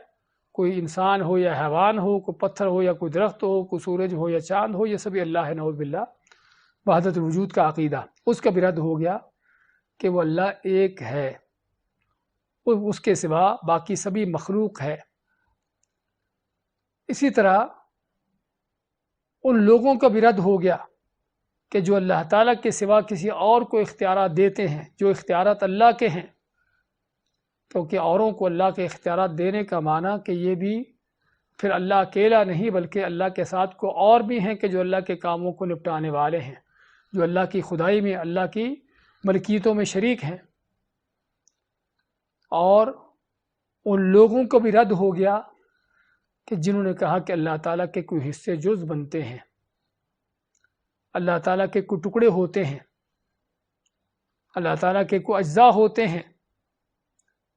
کوئی انسان ہو یا حیوان ہو، کوئی پتھر ہو یا کوئی درخت ہو، کوئی سورج ہو یا چاند ہو، یہ سبھی اللہ ہے، نعوذ باللہ۔ وحدت الوجود کا عقیدہ اس کا بھی رد ہو گیا کہ وہ اللہ ایک ہے، اس کے سوا باقی سبھی مخلوق ہے۔ اسی طرح ان لوگوں کا بھی رد ہو گیا کہ جو اللہ تعالیٰ کے سوا کسی اور کو اختیارات دیتے ہیں، جو اختیارات اللہ کے ہیں، کیونکہ اوروں کو اللہ کے اختیارات دینے کا معنی کہ یہ بھی پھر اللہ اکیلا نہیں بلکہ اللہ کے ساتھ کو اور بھی ہیں کہ جو اللہ کے کاموں کو نپٹانے والے ہیں، جو اللہ کی خدائی میں، اللہ کی ملکیتوں میں شریک ہیں۔ اور ان لوگوں کو بھی رد ہو گیا کہ جنہوں نے کہا کہ اللہ تعالیٰ کے کوئی حصے جز بنتے ہیں، اللہ تعالیٰ کے کوئی ٹکڑے ہوتے ہیں، اللہ تعالیٰ کے کوئی اجزاء ہوتے ہیں۔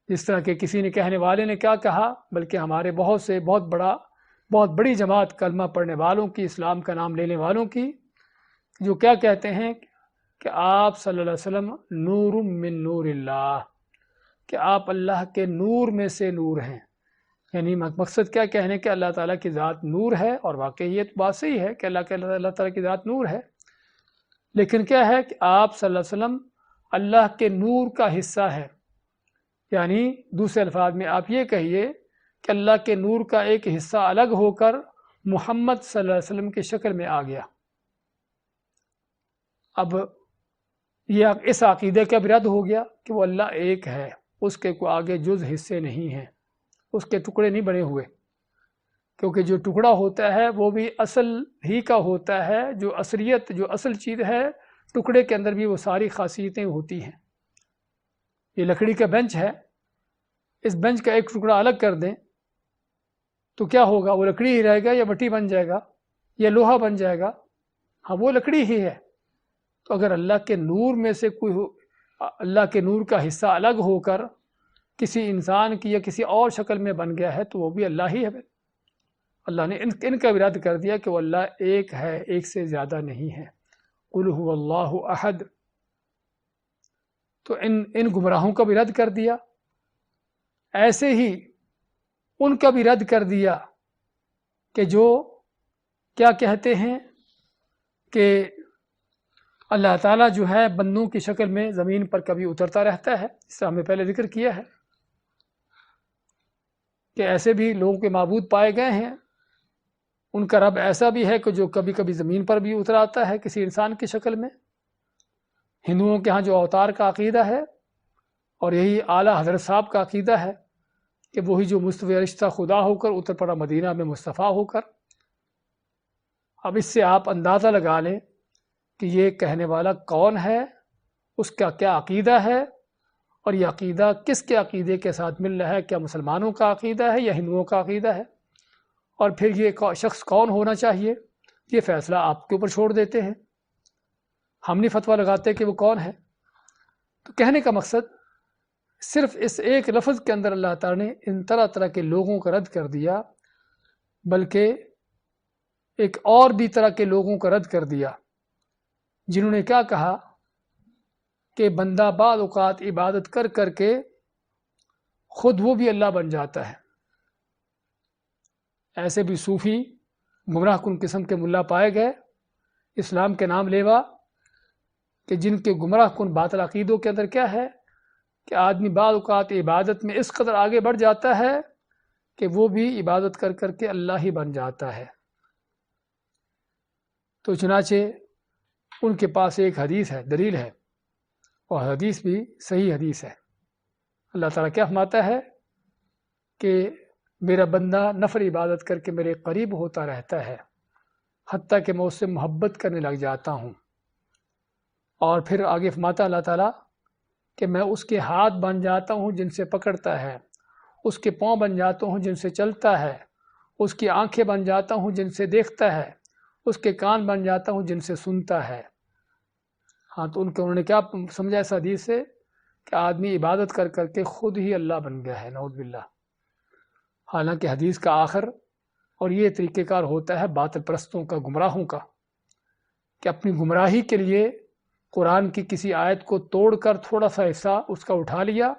جس طرح کہ کسی نے کہنے والے نے کیا کہا، بلکہ ہمارے بہت بڑی جماعت کلمہ پڑھنے والوں کی، اسلام کا نام لینے والوں کی، جو کیا کہتے ہیں کہ آپ صلی اللہ علیہ وسلم نور من نور اللہ، کہ آپ اللہ کے نور میں سے نور ہیں۔ یعنی مقصد کیا کہنے کہ اللہ تعالیٰ کی ذات نور ہے، اور واقعی یہ بات صحیح ہے کہ اللہ تعالیٰ کی ذات نور ہے، لیکن کیا ہے کہ آپ صلی اللہ علیہ وسلم اللہ کے نور کا حصہ ہے۔ یعنی دوسرے الفاظ میں آپ یہ کہیے کہ اللہ کے نور کا ایک حصہ الگ ہو کر محمد صلی اللہ علیہ وسلم کی شکل میں آ گیا۔ اب یہ اس عقیدے کا بھی رد ہو گیا کہ وہ اللہ ایک ہے، اس کے کوئی آگے جز حصے نہیں ہیں، اس کے ٹکڑے نہیں بنے ہوئے، کیونکہ جو ٹکڑا ہوتا ہے وہ بھی اصل ہی کا ہوتا ہے، جو اصلیت، جو اصل چیز ہے، ٹکڑے کے اندر بھی وہ ساری خاصیتیں ہوتی ہیں۔ یہ لکڑی کا بینچ ہے، اس بینچ کا ایک ٹکڑا الگ کر دیں تو کیا ہوگا؟ وہ لکڑی ہی رہے گا یا مٹی بن جائے گا یا لوہا بن جائے گا؟ ہاں، وہ لکڑی ہی ہے۔ تو اگر اللہ کے نور میں سے کوئی اللہ کے نور کا حصہ الگ ہو کر کسی انسان کی یا کسی اور شکل میں بن گیا ہے تو وہ بھی اللہ ہی ہے۔ اللہ نے ان کا بھی رد کر دیا کہ وہ اللہ ایک ہے، ایک سے زیادہ نہیں ہے۔ قل هو اللہ احد۔ تو ان گمراہوں کا بھی رد کر دیا۔ ایسے ہی ان کا بھی رد کر دیا کہ جو کیا کہتے ہیں کہ اللہ تعالیٰ جو ہے بندوں کی شکل میں زمین پر کبھی اترتا رہتا ہے، اس سے ہم نے پہلے ذکر کیا ہے کہ ایسے بھی لوگوں کے معبود پائے گئے ہیں ان کا رب ایسا بھی ہے کہ جو کبھی کبھی زمین پر بھی اتر آتا ہے کسی انسان کی شکل میں۔ ہندوؤں کے ہاں جو اوتار کا عقیدہ ہے، اور یہی اعلیٰ حضرت صاحب کا عقیدہ ہے کہ وہی جو مستوی رشتہ خدا ہو کر اتر پڑا مدینہ میں مصطفیٰ ہو کر۔ اب اس سے آپ اندازہ لگا لیں کہ یہ کہنے والا کون ہے، اس کا کیا عقیدہ ہے، اور یہ عقیدہ کس کے عقیدے کے ساتھ مل رہا ہے، کیا مسلمانوں کا عقیدہ ہے یا ہندوؤں کا عقیدہ ہے، اور پھر یہ شخص کون ہونا چاہیے، یہ فیصلہ آپ کے اوپر چھوڑ دیتے ہیں۔ ہم نہیں فتویٰ لگاتے کہ وہ کون ہے۔ تو کہنے کا مقصد صرف اس ایک لفظ کے اندر اللہ تعالیٰ نے ان طرح طرح کے لوگوں کا رد کر دیا، بلکہ ایک اور بھی طرح کے لوگوں کا رد کر دیا، جنہوں نے کیا کہا کہ بندہ بعض اوقات عبادت کر کر کے خود وہ بھی اللہ بن جاتا ہے۔ ایسے بھی صوفی گمراہ کن قسم کے ملا پائے گئے اسلام کے نام لیوا، کہ جن کے گمراہ کن باطل عقیدوں کے اندر کیا ہے کہ آدمی بعض اوقات عبادت میں اس قدر آگے بڑھ جاتا ہے کہ وہ بھی عبادت کر کر کے اللہ ہی بن جاتا ہے۔ تو چنانچہ ان کے پاس ایک حدیث ہے، دلیل ہے، اور حدیث بھی صحیح حدیث ہے۔ اللہ تعالیٰ کیا فرماتا ہے کہ میرا بندہ نفل عبادت کر کے میرے قریب ہوتا رہتا ہے حتیٰ کہ میں اس سے محبت کرنے لگ جاتا ہوں۔ اور پھر آگے فرماتا اللہ تعالیٰ کہ میں اس کے ہاتھ بن جاتا ہوں جن سے پکڑتا ہے، اس کے پاؤں بن جاتا ہوں جن سے چلتا ہے، اس کی آنکھیں بن جاتا ہوں جن سے دیکھتا ہے، اس کے کان بن جاتا ہوں جن سے سنتا ہے۔ ہاں، تو انہوں نے کیا سمجھا اس حدیث سے کہ آدمی عبادت کر کر کے خود ہی اللہ بن گیا ہے، نعوذ باللہ۔ حالانکہ حدیث کا آخر اور یہ طریقہ کار ہوتا ہے باطل پرستوں کا، گمراہوں کا، کہ اپنی گمراہی کے لیے قرآن کی کسی آیت کو توڑ کر تھوڑا سا حصہ اس کا اٹھا لیا،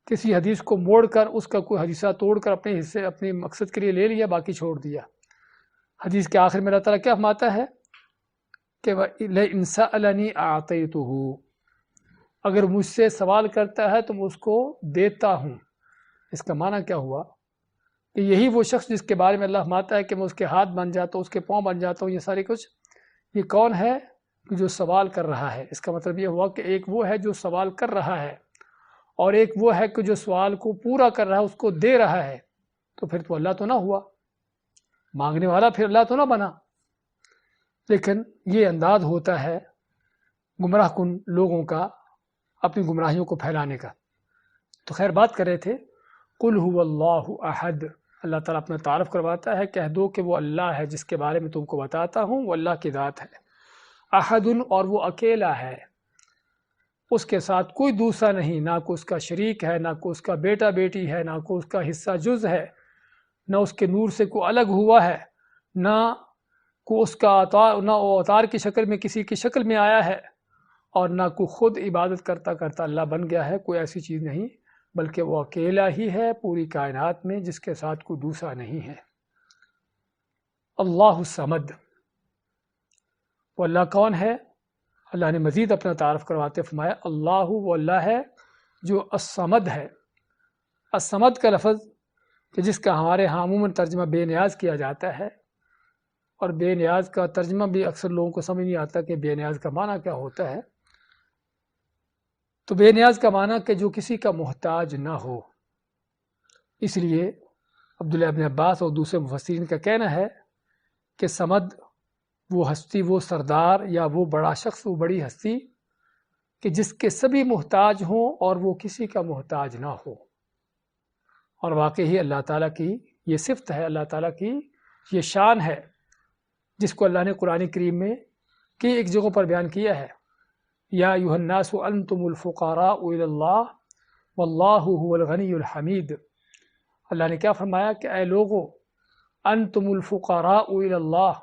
کسی حدیث کو موڑ کر اس کا کوئی حصہ توڑ کر اپنے حصے اپنے مقصد کے لیے لے لیا، باقی چھوڑ دیا۔ حدیث کے آخر میں اللہ تعالیٰ کیا فرماتا ہے کہ لَئِن سَأَلَنِي أَعْطَيْتُهُ، اگر مجھ سے سوال کرتا ہے تو میں اس کو دیتا ہوں۔ اس کا معنی کیا ہوا کہ یہی وہ شخص جس کے بارے میں اللہ فرماتا ہے کہ میں اس کے ہاتھ بن جاتا ہوں، اس کے پاؤں بن جاتا ہوں، یہ سارے کچھ، یہ کون ہے جو سوال کر رہا ہے؟ اس کا مطلب یہ ہوا کہ ایک وہ ہے جو سوال کر رہا ہے، اور ایک وہ ہے کہ جو سوال کو پورا کر رہا ہے، اس کو دے رہا ہے۔ تو پھر تو اللہ تو نہ ہوا، مانگنے والا پھر اللہ تو نہ بنا۔ لیکن یہ انداز ہوتا ہے گمراہ کن لوگوں کا اپنی گمراہیوں کو پھیلانے کا۔ تو خیر بات کر رہے تھے قل هو اللہ احد، اللہ تعالیٰ اپنا تعارف کرواتا ہے، کہہ دو کہ وہ اللہ ہے جس کے بارے میں تم کو بتاتا ہوں، وہ اللہ کی ذات ہے۔ احد، اور وہ اکیلا ہے، اس کے ساتھ کوئی دوسرا نہیں، نہ کوئی اس کا شریک ہے، نہ کوئی اس کا بیٹا بیٹی ہے، نہ کوئی اس کا حصہ جز ہے، نہ اس کے نور سے کوئی الگ ہوا ہے، نہ کوئی اس کا نہ وہ اوتار کی شکل میں کسی کی شکل میں آیا ہے، اور نہ کوئی خود عبادت کرتا کرتا اللہ بن گیا ہے۔ کوئی ایسی چیز نہیں، بلکہ وہ اکیلا ہی ہے پوری کائنات میں، جس کے ساتھ کوئی دوسرا نہیں ہے۔ اللہ الصمد، وہ اللہ کون ہے؟ اللہ نے مزید اپنا تعارف کرواتے فرمایا اللہ وہ اللہ ہے جو الصمد ہے۔ الصمد کا لفظ کہ جس کا ہمارے ہاں عموماً ترجمہ بے نیاز کیا جاتا ہے، اور بے نیاز کا ترجمہ بھی اکثر لوگوں کو سمجھ نہیں آتا کہ بے نیاز کا معنی کیا ہوتا ہے۔ تو بے نیاز کا معنی کہ جو کسی کا محتاج نہ ہو۔ اس لیے عبداللہ ابن عباس اور دوسرے مفسرین کا کہنا ہے کہ صمد وہ ہستی، وہ سردار یا وہ بڑا شخص، وہ بڑی ہستی کہ جس کے سبھی محتاج ہوں اور وہ کسی کا محتاج نہ ہو۔ اور واقعی اللہ تعالیٰ کی یہ صفت ہے، اللہ تعالیٰ کی یہ شان ہے، جس کو اللہ نے قرآن کریم میں کی ایک جگہ پر بیان کیا ہے، یا ایھا الناس انتم الفقراء الی اللہ واللہ هو الغنی الحمید۔ اللہ نے کیا فرمایا کہ اے لوگو، انتم الفقراء الی اللہ،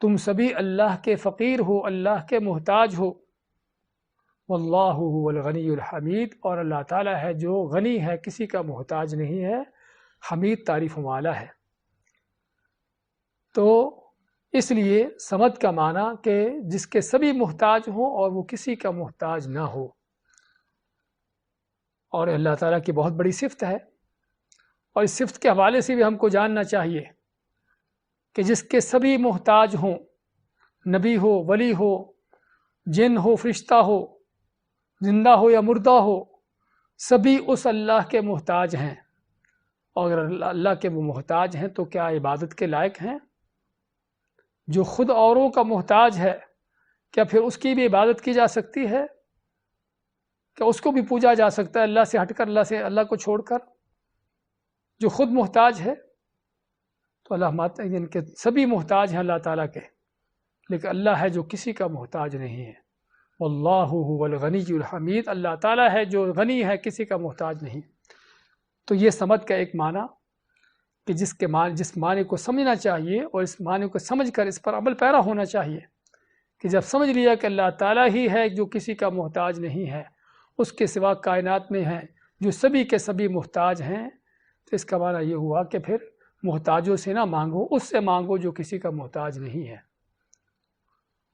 تم سبھی اللہ کے فقیر ہو، اللہ کے محتاج ہو، واللہ هو الغنی الحمید، اور اللہ تعالیٰ ہے جو غنی ہے، کسی کا محتاج نہیں ہے، حمید تعریف والا ہے۔ تو اس لیے صمد کا معنی کہ جس کے سبھی محتاج ہوں اور وہ کسی کا محتاج نہ ہو، اور اللہ تعالیٰ کی بہت بڑی صفت ہے، اور اس صفت کے حوالے سے بھی ہم کو جاننا چاہیے کہ جس کے سبھی محتاج ہوں، نبی ہو، ولی ہو، جن ہو، فرشتہ ہو، زندہ ہو یا مردہ ہو، سبھی اس اللہ کے محتاج ہیں۔ اور اگر اللہ کے وہ محتاج ہیں تو کیا عبادت کے لائق ہیں؟ جو خود اوروں کا محتاج ہے، کیا پھر اس کی بھی عبادت کی جا سکتی ہے؟ کیا اس کو بھی پوجا جا سکتا ہے اللہ سے ہٹ کر، اللہ کو چھوڑ کر؟ جو خود محتاج ہے تو ان کے سبھی محتاج ہیں اللہ تعالیٰ کے، لیکن اللہ ہے جو کسی کا محتاج نہیں ہے۔ واللہ هو الغنی الحمید، اللہ تعالیٰ ہے جو غنی ہے، کسی کا محتاج نہیں۔ تو یہ سمد کا ایک معنی کہ جس معنی کو سمجھنا چاہیے اور اس معنی کو سمجھ کر اس پر عمل پیرا ہونا چاہیے کہ جب سمجھ لیا کہ اللہ تعالیٰ ہی ہے جو کسی کا محتاج نہیں ہے، اس کے سوا کائنات میں ہیں جو سبھی کے سبھی محتاج ہیں، تو اس کا معنی یہ ہوا کہ پھر محتاجوں سے نہ مانگو، اس سے مانگو جو کسی کا محتاج نہیں ہے۔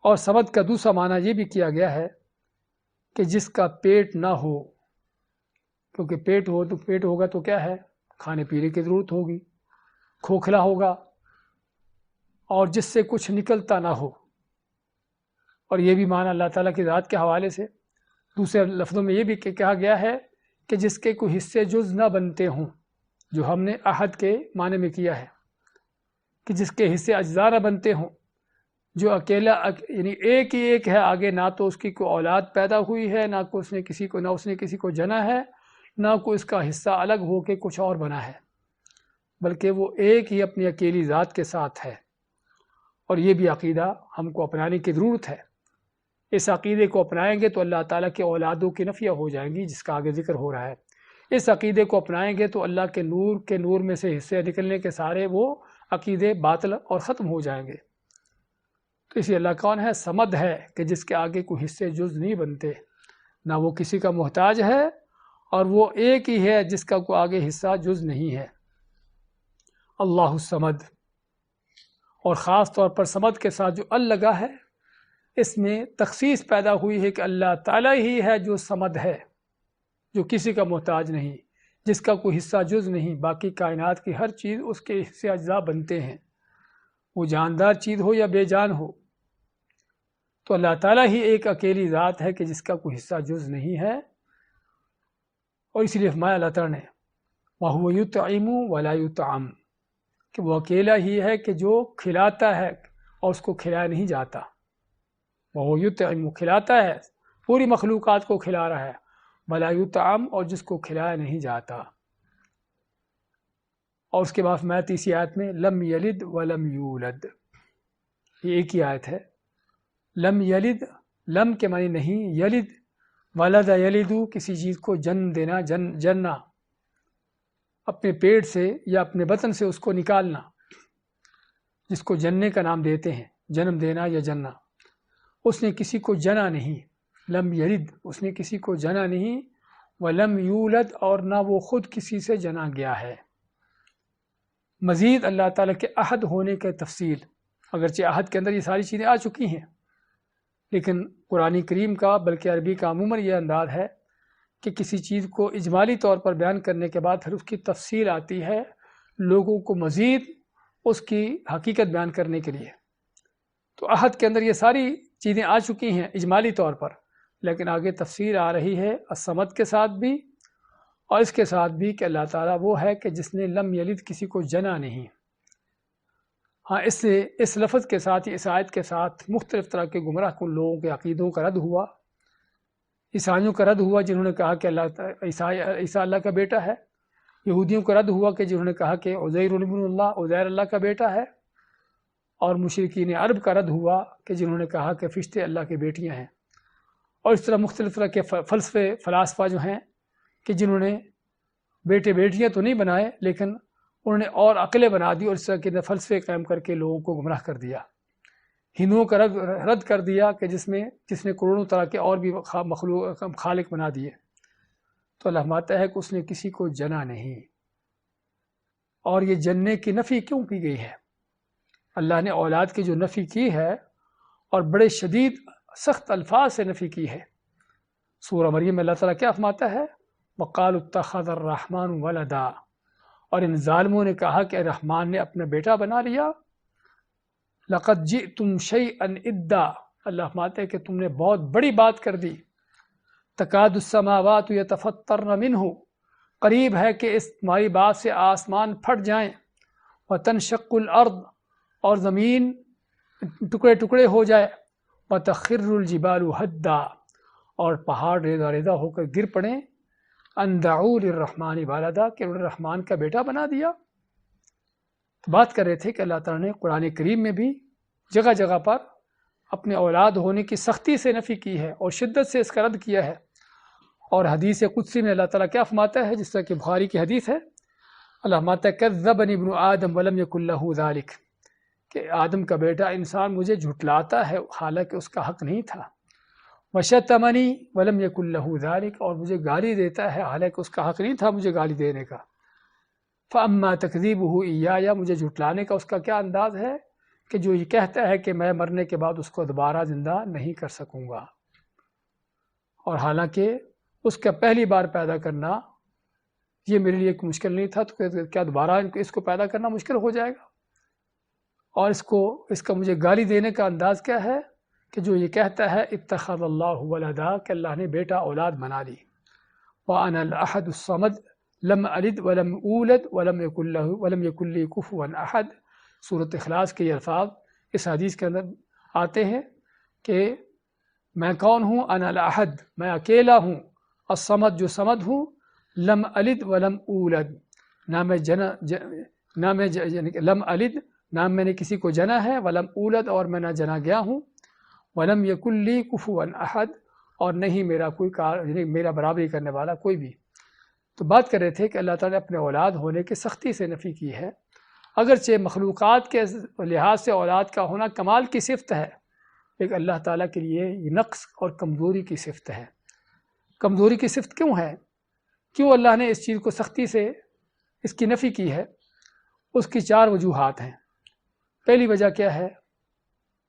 اور سمد کا دوسرا معنی یہ بھی کیا گیا ہے کہ جس کا پیٹ نہ ہو، کیونکہ پیٹ ہوگا تو کیا ہے، کھانے پینے کی ضرورت ہوگی، کھوکھلا ہوگا، اور جس سے کچھ نکلتا نہ ہو۔ اور یہ بھی معنی اللہ تعالیٰ کی ذات کے حوالے سے دوسرے لفظوں میں یہ بھی کہا گیا ہے کہ جس کے کوئی حصے جز نہ بنتے ہوں، جو ہم نے احد کے معنی میں کیا ہے کہ جس کے حصے اجزاء نہ بنتے ہوں، جو اکیلا یعنی ایک ہی ایک ہے، آگے نہ تو اس کی کوئی اولاد پیدا ہوئی ہے، نہ اس نے کسی کو جنا ہے، نہ کوئی اس کا حصہ الگ ہو کے کچھ اور بنا ہے، بلکہ وہ ایک ہی اپنی اکیلی ذات کے ساتھ ہے۔ اور یہ بھی عقیدہ ہم کو اپنانے کی ضرورت ہے۔ اس عقیدے کو اپنائیں گے تو اللہ تعالیٰ کے اولادوں کی نفیہ ہو جائیں گی، جس کا آگے ذکر ہو رہا ہے۔ اس عقیدے کو اپنائیں گے تو اللہ کے نور میں سے حصے نکلنے کے سارے وہ عقیدے باطل اور ختم ہو جائیں گے۔ تو اسی اللہ کون ہے؟ صمد ہے، کہ جس کے آگے کوئی حصے جز نہیں بنتے، نہ وہ کسی کا محتاج ہے، اور وہ ایک ہی ہے جس کا کوئی آگے حصہ جز نہیں ہے۔ اللہ الصمد۔ اور خاص طور پر صمد کے ساتھ جو لگا ہے، اس میں تخصیص پیدا ہوئی ہے کہ اللہ تعالیٰ ہی ہے جو صمد ہے، جو کسی کا محتاج نہیں، جس کا کوئی حصہ جز نہیں۔ باقی کائنات کی ہر چیز اس کے حصے اجزاء بنتے ہیں، وہ جاندار چیز ہو یا بے جان ہو۔ تو اللہ تعالیٰ ہی ایک اکیلی ذات ہے کہ جس کا کوئی حصہ جز نہیں ہے۔ اور اسی لیے فرمایا اللہ تعالیٰ نے وَهُوَ يُطْعِمُ وَلَا يُطْعَمُ، کہ وہ اکیلا ہی ہے کہ جو کھلاتا ہے اور اس کو کھلایا نہیں جاتا۔ وَهُوَ يُطْعِمُ، کھلاتا ہے، پوری مخلوقات کو کھلا رہا ہے، وَلَا يُطْعَمُ، اور جس کو کھلایا نہیں جاتا۔ اور اس کے بعد میں تیسری آیت میں لم یلد ولم یولد، یہ ایک ہی آیت ہے۔ لم یلد، لم کے معنی نہیں، یلد، ولد یلدو، کسی چیز کو جنم دینا، جننا، اپنے پیٹ سے یا اپنے بطن سے اس کو نکالنا، جس کو جننے کا نام دیتے ہیں، جنم دینا یا جننا۔ اس نے کسی کو جنا نہیں، لم یلد، اس نے کسی کو جنا نہیں، ولم یولد، اور نہ وہ خود کسی سے جنا گیا ہے۔ مزید اللہ تعالیٰ کے عہد ہونے کے تفصیل، اگرچہ عہد کے اندر یہ ساری چیزیں آ چکی ہیں، لیکن قرآن کریم کا بلکہ عربی کا عموماً یہ انداز ہے کہ کسی چیز کو اجمالی طور پر بیان کرنے کے بعد پھر اس کی تفصیل آتی ہے، لوگوں کو مزید اس کی حقیقت بیان کرنے کے لیے۔ تو عہد کے اندر یہ ساری چیزیں آ چکی ہیں اجمالی طور پر، لیکن آگے تفصیل آ رہی ہے الصمد کے ساتھ بھی، اور اس کے ساتھ بھی کہ اللہ تعالیٰ وہ ہے کہ جس نے لم یلد، کسی کو جنا نہیں۔ ہاں، اس لفظ کے ساتھ، اس آیت کے ساتھ مختلف طرح کے گمراہ کن لوگوں کے عقیدوں کا رد ہوا۔ عیسائیوں کا رد ہوا جنہوں نے کہا کہ عیسیٰ اللہ کا بیٹا ہے، یہودیوں کا رد ہوا کہ جنہوں نے کہا کہ عزیر ابن اللہ، عزیر اللہ کا بیٹا ہے، اور مشرکین عرب کا رد ہوا کہ جنہوں نے کہا کہ فرشتے اللہ کی بیٹیاں ہیں۔ اور اس طرح مختلف طرح کے فلاسفہ جو ہیں کہ جنہوں نے بیٹے بیٹیاں تو نہیں بنائے، لیکن انہوں نے اور عقلیں بنا دی، اور اس طرح کے فلسفے قائم کر کے لوگوں کو گمراہ کر دیا۔ ہندوؤں کا رد کر دیا کہ جس نے کروڑوں طرح کے اور بھی خالق بنا دیے۔ تو اللہ فرماتا ہے کہ اس نے کسی کو جنا نہیں۔ اور یہ جننے کی نفی کیوں کی گئی ہے؟ اللہ نے اولاد کی جو نفی کی ہے، اور بڑے شدید سخت الفاظ سے نفی کی ہے۔ سورہ مریم میں اللہ تعالیٰ کیا فرماتا ہے؟ وَقَالُوا اتَّخَذَ الرَّحْمَنُ وَلَدًا، اور ان ظالموں نے کہا کہ رحمان نے اپنا بیٹا بنا لیا۔ لقد جئتم شیئا ادا، اللہ فرماتے ہیں کہ تم نے بہت بڑی بات کر دی. تکاد السماوات یتفطرن منہ، قریب ہے کہ اس تمہاری بات سے آسمان پھٹ جائیں. وتنشق الارض، اور زمین ٹکڑے ٹکڑے ہو جائے. وتخر الجبال ہدا، اور پہاڑ ریزہ ریزہ ہو کر گر پڑیں. ان دعوا للرحمن ولدا، کہ انہوں نے رحمان کا بیٹا بنا دیا. تو بات کر رہے تھے کہ اللہ تعالیٰ نے قرآن کریم میں بھی جگہ جگہ پر اپنے اولاد ہونے کی سختی سے نفی کی ہے اور شدت سے اس کا رد کیا ہے. اور حدیث قدسی میں اللہ تعالیٰ کیا فرماتا ہے، جس طرح کہ بخاری کی حدیث ہے، اللہ فرماتا ہے کذبنی ابن آدم ولم یکن لہ ذلک، کہ آدم کا بیٹا انسان مجھے جھٹلاتا ہے حالانکہ اس کا حق نہیں تھا. وشتمنی ولم یکن لہ ذلک، اور مجھے گالی دیتا ہے حالانکہ اس کا حق نہیں تھا مجھے گالی دینے کا. فاما تکذیبہ ایایا، مجھے جھٹلانے کا اس کا کیا انداز ہے کہ جو یہ کہتا ہے کہ میں مرنے کے بعد اس کو دوبارہ زندہ نہیں کر سکوں گا، اور حالانکہ اس کا پہلی بار پیدا کرنا یہ میرے لیے مشکل نہیں تھا، تو کیا دوبارہ اس کو پیدا کرنا مشکل ہو جائے گا. اور اس کا مجھے گالی دینے کا انداز کیا ہے کہ جو یہ کہتا ہے اتخذ اللہ ولدا، کہ اللہ نے بیٹا اولاد بنا لی. وانا الاحد الصمد لم الد ولم اولد ولم یکن لی کفوا احد. سورۃ اخلاص کے یہ الفاظ اس حدیث کے اندر آتے ہیں کہ میں کون ہوں، انا الاحد، میں اکیلا ہوں، الصمد، جو صمد ہوں، لم الد ولم اولد، نہ میں لم الد، نہ میں نے کسی کو جنا ہے، ولم اولد، اور میں نہ جنا گیا ہوں، ولم یکن لی کفوا احد، اور نہیں میرا کوئی میرا برابری کرنے والا کوئی بھی. تو بات کر رہے تھے کہ اللہ تعالیٰ نے اپنے اولاد ہونے کی سختی سے نفی کی ہے. اگرچہ مخلوقات کے لحاظ سے اولاد کا ہونا کمال کی صفت ہے، لیکن اللہ تعالیٰ کے لیے یہ نقص اور کمزوری کی صفت ہے. کمزوری کی صفت کیوں ہے؟ کیوں اللہ نے اس چیز کو سختی سے اس کی نفی کی ہے؟ اس کی 4 وجوہات ہیں. پہلی وجہ کیا ہے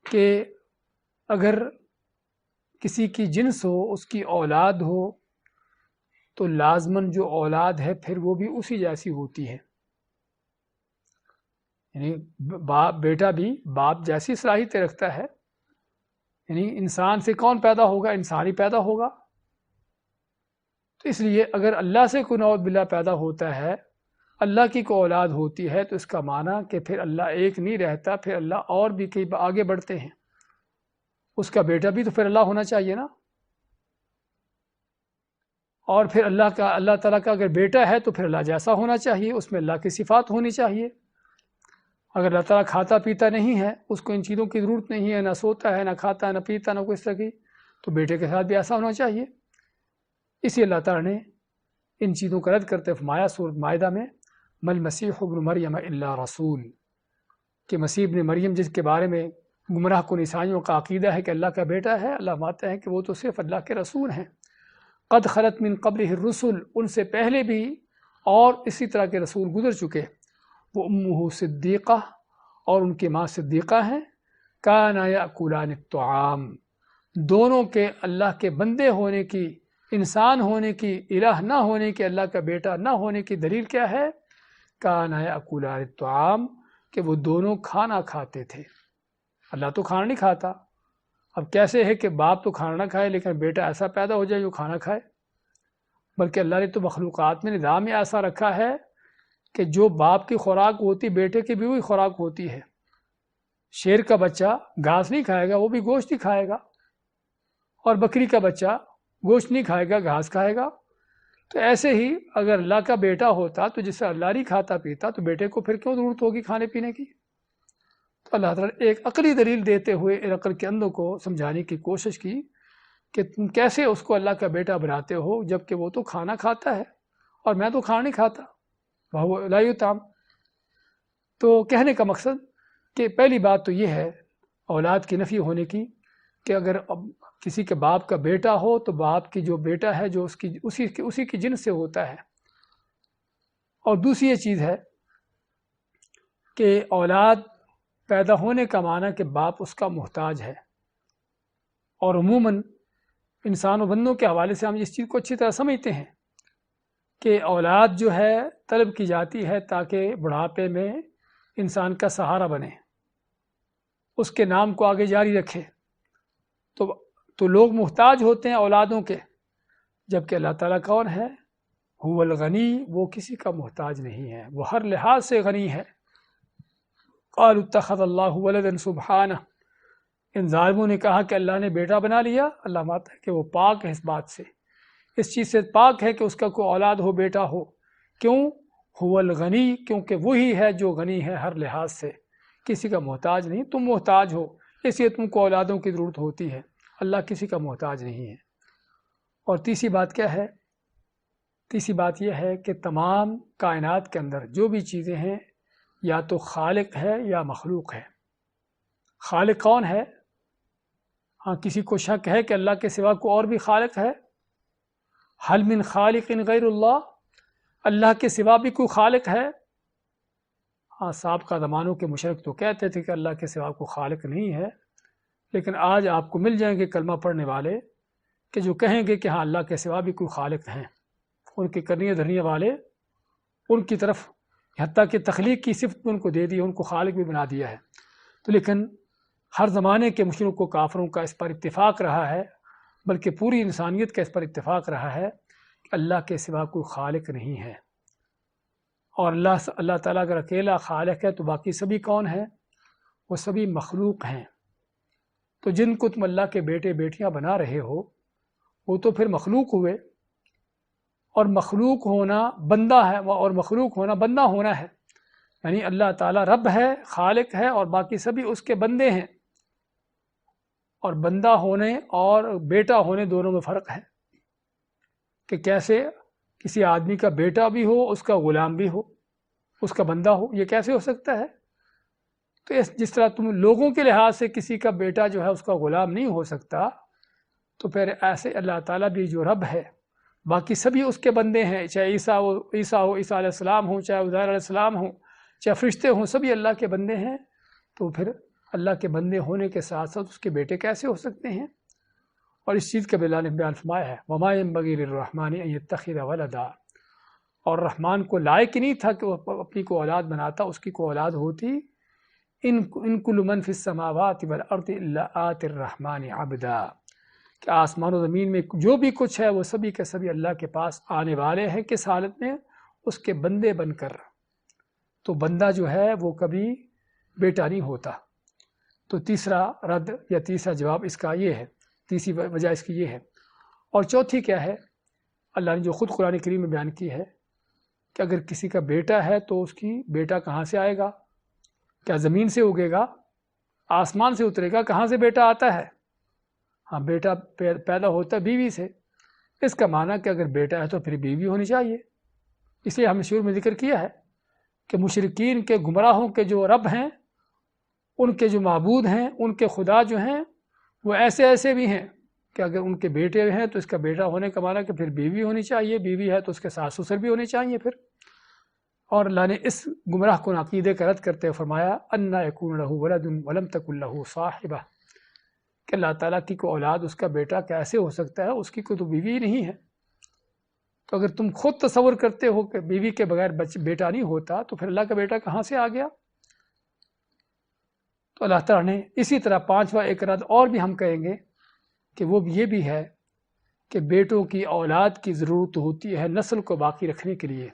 کہ اگر کسی کی جنس ہو، اس کی اولاد ہو، تو لازماً جو اولاد ہے پھر وہ بھی اسی جیسی ہوتی ہے. یعنی بیٹا بھی باپ جیسی صلاحیتیں رکھتا ہے. یعنی انسان سے کون پیدا ہوگا؟ انسان ہی پیدا ہوگا. تو اس لیے اگر اللہ سے کوئی نعوذ باللہ پیدا ہوتا ہے، اللہ کی کوئی اولاد ہوتی ہے، تو اس کا معنی کہ پھر اللہ ایک نہیں رہتا، پھر اللہ اور بھی کئی آگے بڑھتے ہیں. اس کا بیٹا بھی تو پھر اللہ ہونا چاہیے نا. اور پھر اللہ تعالیٰ کا اگر بیٹا ہے تو پھر اللہ جیسا ہونا چاہیے، اس میں اللہ کی صفات ہونی چاہیے. اگر اللہ تعالیٰ کھاتا پیتا نہیں ہے، اس کو ان چیزوں کی ضرورت نہیں ہے، نہ سوتا ہے، نہ کھاتا ہے، نہ پیتا، نہ کوئی اس طرح کی، تو بیٹے کے ساتھ بھی ایسا ہونا چاہیے. اسی اللہ تعالیٰ نے ان چیزوں کا رد کرتے فرمایا سورۃ مائدہ میں مل مسیح ابن مریم الا رسول، کہ مسیح ابن مریم جس کے بارے میں گمراہ کن عیسائیوں کا عقیدہ ہے کہ اللہ کا بیٹا ہے، اللہ فرماتے ہیں کہ وہ تو صرف اللہ کے رسول ہیں. قد خلت من قبلہ الرسل، ان سے پہلے بھی اور اسی طرح کے رسول گزر چکے. وہ امہ صدیقہ، اور ان کی ماں صدیقہ ہیں. کانا یاکلان الطعام، دونوں کے اللہ کے بندے ہونے کی، انسان ہونے کی، الہ نہ ہونے کی، اللہ کا بیٹا نہ ہونے کی دلیل کیا ہے؟ کانا یاکلان الطعام، کہ وہ دونوں کھانا کھاتے تھے. اللہ تو کھانا نہیں کھاتا. اب کیسے ہے کہ باپ تو کھانا نہ کھائے لیکن بیٹا ایسا پیدا ہو جائے جو کھانا کھائے؟ بلکہ اللہ نے تو مخلوقات میں نظام ایسا رکھا ہے کہ جو باپ کی خوراک ہوتی بیٹے کی بھی وہی خوراک ہوتی ہے. شیر کا بچہ گھاس نہیں کھائے گا، وہ بھی گوشت ہی کھائے گا، اور بکری کا بچہ گوشت نہیں کھائے گا، گھاس کھائے گا. تو ایسے ہی اگر اللہ کا بیٹا ہوتا تو جس سے اللہ نہیں کھاتا پیتا، تو بیٹے کو پھر کیوں ضرورت ہوگی کھانے پینے کی؟ تو اللہ تعالیٰ نے ایک عقلی دلیل دیتے ہوئے ان عقل کے اندھوں کو سمجھانے کی کوشش کی کہ تم کیسے اس کو اللہ کا بیٹا بناتے ہو جبکہ وہ تو کھانا کھاتا ہے اور میں تو کھانا نہیں کھاتا. وہ لا یطعم. تو کہنے کا مقصد کہ پہلی بات تو یہ ہے اولاد کی نفی ہونے کی، کہ اگر کسی کے باپ کا بیٹا ہو تو باپ کی جو بیٹا ہے جو اسی کی جنس سے ہوتا ہے. اور دوسری یہ چیز ہے کہ اولاد پیدا ہونے کا معنی کہ باپ اس کا محتاج ہے. اور عموماً انسان و بندوں کے حوالے سے ہم اس چیز کو اچھی طرح سمجھتے ہیں کہ اولاد جو ہے طلب کی جاتی ہے تاکہ بڑھاپے میں انسان کا سہارا بنے. اس کے نام کو آگے جاری رکھے تو لوگ محتاج ہوتے ہیں اولادوں کے، جبکہ اللہ تعالیٰ کون ہے؟ هو الغنی، وہ کسی کا محتاج نہیں ہے، وہ ہر لحاظ سے غنی ہے۔ قالوا اتخذ اللہ ولدا سبحانہ، ان ظالموں نے کہا کہ اللہ نے بیٹا بنا لیا۔ اللہ ماتا ہے کہ وہ پاک ہے اس بات سے، اس چیز سے پاک ہے کہ اس کا کوئی اولاد ہو، بیٹا ہو۔ کیوں؟ هو الغنی، کیونکہ وہی ہے جو غنی ہے ہر لحاظ سے، کسی کا محتاج نہیں۔ تم محتاج ہو، اس لیے تم کو اولادوں کی ضرورت ہوتی ہے، اللہ کسی کا محتاج نہیں ہے۔ اور تیسری بات کیا ہے؟ تیسری بات یہ ہے کہ تمام کائنات کے اندر جو بھی چیزیں ہیں یا تو خالق ہے یا مخلوق ہے۔ خالق کون ہے؟ ہاں کسی کو شک ہے کہ اللہ کے سوا کوئی اور بھی خالق ہے؟ حل من خالق غیر اللہ، اللہ کے سوا بھی کوئی خالق ہے؟ ہاں سابقہ زمانوں کے مشرک تو کہتے تھے کہ اللہ کے سوا کوئی خالق نہیں ہے، لیکن آج آپ کو مل جائیں گے کلمہ پڑھنے والے کہ جو کہیں گے کہ ہاں اللہ کے سوا بھی کوئی خالق ہیں، ان کے کرنے دھرنے والے ان کی طرف حتیٰ کہ تخلیق کی صفت ان کو دے دی، ان کو خالق بھی بنا دیا ہے۔ تو لیکن ہر زمانے کے مشرک و کافروں کا اس پر اتفاق رہا ہے، بلکہ پوری انسانیت کا اس پر اتفاق رہا ہے کہ اللہ کے سوا کوئی خالق نہیں ہے۔ اور اللہ تعالیٰ اگر اکیلا خالق ہے تو باقی سبھی کون ہیں؟ وہ سبھی مخلوق ہیں۔ تو جن کو تم اللہ کے بیٹے بیٹیاں بنا رہے ہو وہ تو پھر مخلوق ہوئے، اور مخلوق ہونا بندہ ہے، اور مخلوق ہونا بندہ ہونا ہے، یعنی اللہ تعالیٰ رب ہے، خالق ہے، اور باقی سبھی اس کے بندے ہیں۔ اور بندہ ہونے اور بیٹا ہونے دونوں میں فرق ہے، کہ کیسے کسی آدمی کا بیٹا بھی ہو، اس کا غلام بھی ہو، اس کا بندہ ہو، یہ کیسے ہو سکتا ہے؟ تو جس طرح تم لوگوں کے لحاظ سے کسی کا بیٹا جو ہے اس کا غلام نہیں ہو سکتا، تو پھر ایسے اللہ تعالیٰ بھی جو رب ہے باقی سبھی اس کے بندے ہیں، چاہے عیسیٰ علیہ السلام ہوں، چاہے عزیر علیہ السلام ہوں، چاہے فرشتے ہوں، سبھی اللہ کے بندے ہیں۔ تو پھر اللہ کے بندے ہونے کے ساتھ ساتھ اس کے بیٹے کیسے ہو سکتے ہیں؟ اور اس چیز کا بھی اللہ نے بیان فرمایا ہے، وَمَا يَنبَغِي لِلرَّحْمَنِ أَن يَتَّخِذَ وَلَدًا، اور رحمان کو لائق نہیں تھا کہ وہ اپنی کو اولاد بناتا، اس کی کو اولاد ہوتی۔ ان كُلُّ مَن فِي السَّمَاوَاتِ وَالْأَرْضِ إِلَّا آتِ الرَّحْمَنِ عَبْدًا، کہ آسمان و زمین میں جو بھی کچھ ہے وہ سبھی کے سبھی اللہ کے پاس آنے والے ہیں، کس حالت میں؟ اس کے بندے بن کر۔ تو بندہ جو ہے وہ کبھی بیٹا نہیں ہوتا۔ تو تیسرا رد یا تیسرا جواب اس کا یہ ہے، تیسری وجہ اس کی یہ ہے۔ اور چوتھی کیا ہے؟ اللہ نے جو خود قرآن کریم میں بیان کی ہے کہ اگر کسی کا بیٹا ہے تو اس کی بیٹا کہاں سے آئے گا؟ کیا زمین سے اگے گا؟ آسمان سے اترے گا؟ کہاں سے بیٹا آتا ہے؟ ہاں بیٹا پیدا ہوتا ہے بیوی سے۔ اس کا معنی کہ اگر بیٹا ہے تو پھر بیوی ہونی چاہیے۔ اس لیے ہم نے شروع میں ذکر کیا ہے کہ مشرکین کے گمراہوں کے جو رب ہیں، ان کے جو معبود ہیں، ان کے خدا جو ہیں، وہ ایسے بھی ہیں کہ اگر ان کے بیٹے ہیں تو اس کا بیٹا ہونے کا معنی کہ پھر بیوی ہونی چاہیے، بیوی ہے تو اس کے ساس سسر بھی ہونے چاہیے پھر۔ اور اللہ نے اس گمراہ کن عقیدے کا رد کرتے ہوئے فرمایا اَنَّا يَكُونُ لَهُ وَلَدٌ وَلَمْ تَكُن لَهُ صَاحِبَةٌ، کہ اللہ تعالیٰ کی کوئی اولاد، اس کا بیٹا کیسے ہو سکتا ہے؟ اس کی کوئی تو بیوی نہیں ہے۔ تو اگر تم خود تصور کرتے ہو کہ بیوی کے بغیر بیٹا نہیں ہوتا تو پھر اللہ کا بیٹا کہاں سے آ گیا؟ تو اللہ تعالیٰ نے اسی طرح پانچواں ایک رد اور بھی ہم کہیں گے کہ وہ یہ بھی ہے کہ بیٹوں کی اولاد کی ضرورت ہوتی ہے نسل کو باقی رکھنے کے لیے،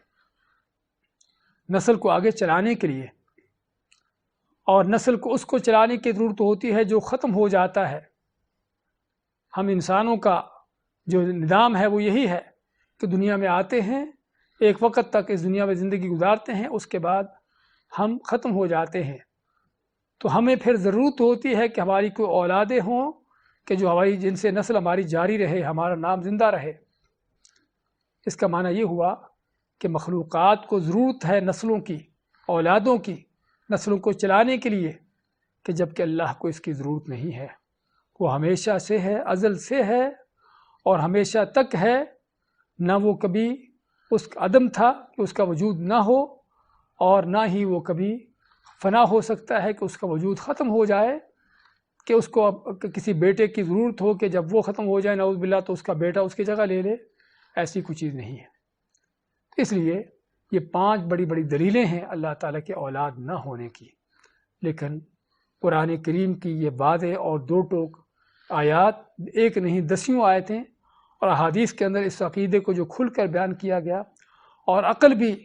نسل کو آگے چلانے کے لیے، اور نسل کو اس کو چلانے کی ضرورت ہوتی ہے جو ختم ہو جاتا ہے۔ ہم انسانوں کا جو نظام ہے وہ یہی ہے کہ دنیا میں آتے ہیں، ایک وقت تک اس دنیا میں زندگی گزارتے ہیں، اس کے بعد ہم ختم ہو جاتے ہیں۔ تو ہمیں پھر ضرورت ہوتی ہے کہ ہماری کوئی اولادیں ہوں کہ جو ہماری جن سے نسل ہماری جاری رہے، ہمارا نام زندہ رہے۔ اس کا معنی یہ ہوا کہ مخلوقات کو ضرورت ہے نسلوں کی، اولادوں کی، نسلوں کو چلانے کے لیے، کہ جبکہ اللہ کو اس کی ضرورت نہیں ہے۔ وہ ہمیشہ سے ہے، ازل سے ہے، اور ہمیشہ تک ہے، نہ وہ کبھی اس کا عدم تھا کہ اس کا وجود نہ ہو، اور نہ ہی وہ کبھی فنا ہو سکتا ہے کہ اس کا وجود ختم ہو جائے، کہ اس کو کسی بیٹے کی ضرورت ہو کہ جب وہ ختم ہو جائے نعوذ باللہ تو اس کا بیٹا اس کی جگہ لے لے۔ ایسی کوئی چیز نہیں ہے۔ اس لیے یہ 5 بڑی بڑی دلیلیں ہیں اللہ تعالیٰ کے اولاد نہ ہونے کی، لیکن قرآن کریم کی یہ واضح اور دو ٹوک آیات، ایک نہیں دسیوں آیتیں اور احادیث کے اندر اس عقیدے کو جو کھل کر بیان کیا گیا، اور عقل بھی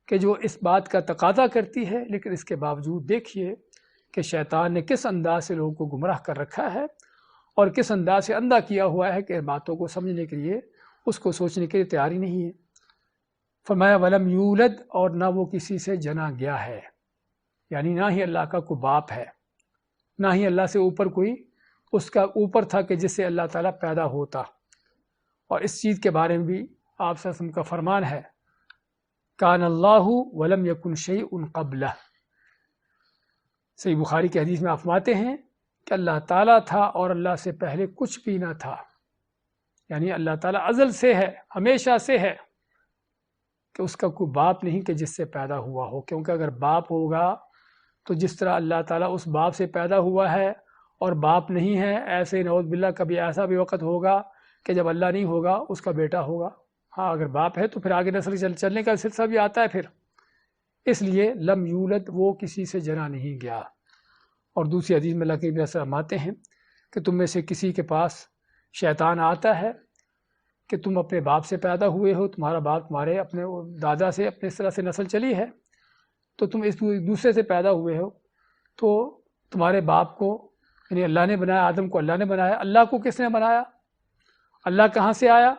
کہ جو اس بات کا تقاضا کرتی ہے، لیکن اس کے باوجود دیکھیے کہ شیطان نے کس انداز سے لوگوں کو گمراہ کر رکھا ہے اور کس انداز سے اندھا کیا ہوا ہے کہ باتوں کو سمجھنے کے لیے، اس کو سوچنے کے لیے تیار ہی نہیں ہے۔ فرمایا ولم یولد، اور نہ وہ کسی سے جنا گیا ہے، یعنی نہ ہی اللہ کا کوئی باپ ہے، نہ ہی اللہ سے اوپر کوئی اس کا اوپر تھا کہ جس سے اللہ تعالیٰ پیدا ہوتا۔ اور اس چیز کے بارے میں بھی آپ صلی اللہ علیہ وسلم کا فرمان ہے، کان اللہ ولم یکن شیء قبلہ۔ صحیح بخاری کی حدیث میں آپ فرماتے ہیں کہ اللہ تعالیٰ تھا اور اللہ سے پہلے کچھ بھی نہ تھا، یعنی اللہ تعالیٰ ازل سے ہے، ہمیشہ سے ہے، کہ اس کا کوئی باپ نہیں کہ جس سے پیدا ہوا ہو، کیونکہ اگر باپ ہوگا تو جس طرح اللہ تعالیٰ اس باپ سے پیدا ہوا ہے اور باپ نہیں ہے، ایسے نعوذ باللہ کبھی ایسا بھی وقت ہوگا کہ جب اللہ نہیں ہوگا اس کا بیٹا ہوگا۔ ہاں اگر باپ ہے تو پھر آگے نسل چلنے کا سلسلہ بھی آتا ہے پھر، اس لیے لم یولد، وہ کسی سے جنا نہیں گیا۔ اور دوسری حدیث میں اللہ کے نبی فرماتے ہیں کہ تم میں سے کسی کے پاس شیطان آتا ہے کہ تم اپنے باپ سے پیدا ہوئے ہو، تمہارا باپ تمہارے اپنے دادا سے اپنے اس طرح سے نسل چلی ہے، تو تم اس دوسرے سے پیدا ہوئے ہو، تو تمہارے باپ کو یعنی اللہ نے بنایا، آدم کو اللہ نے بنایا، اللہ کو کس نے بنایا؟ اللہ کہاں سے آیا؟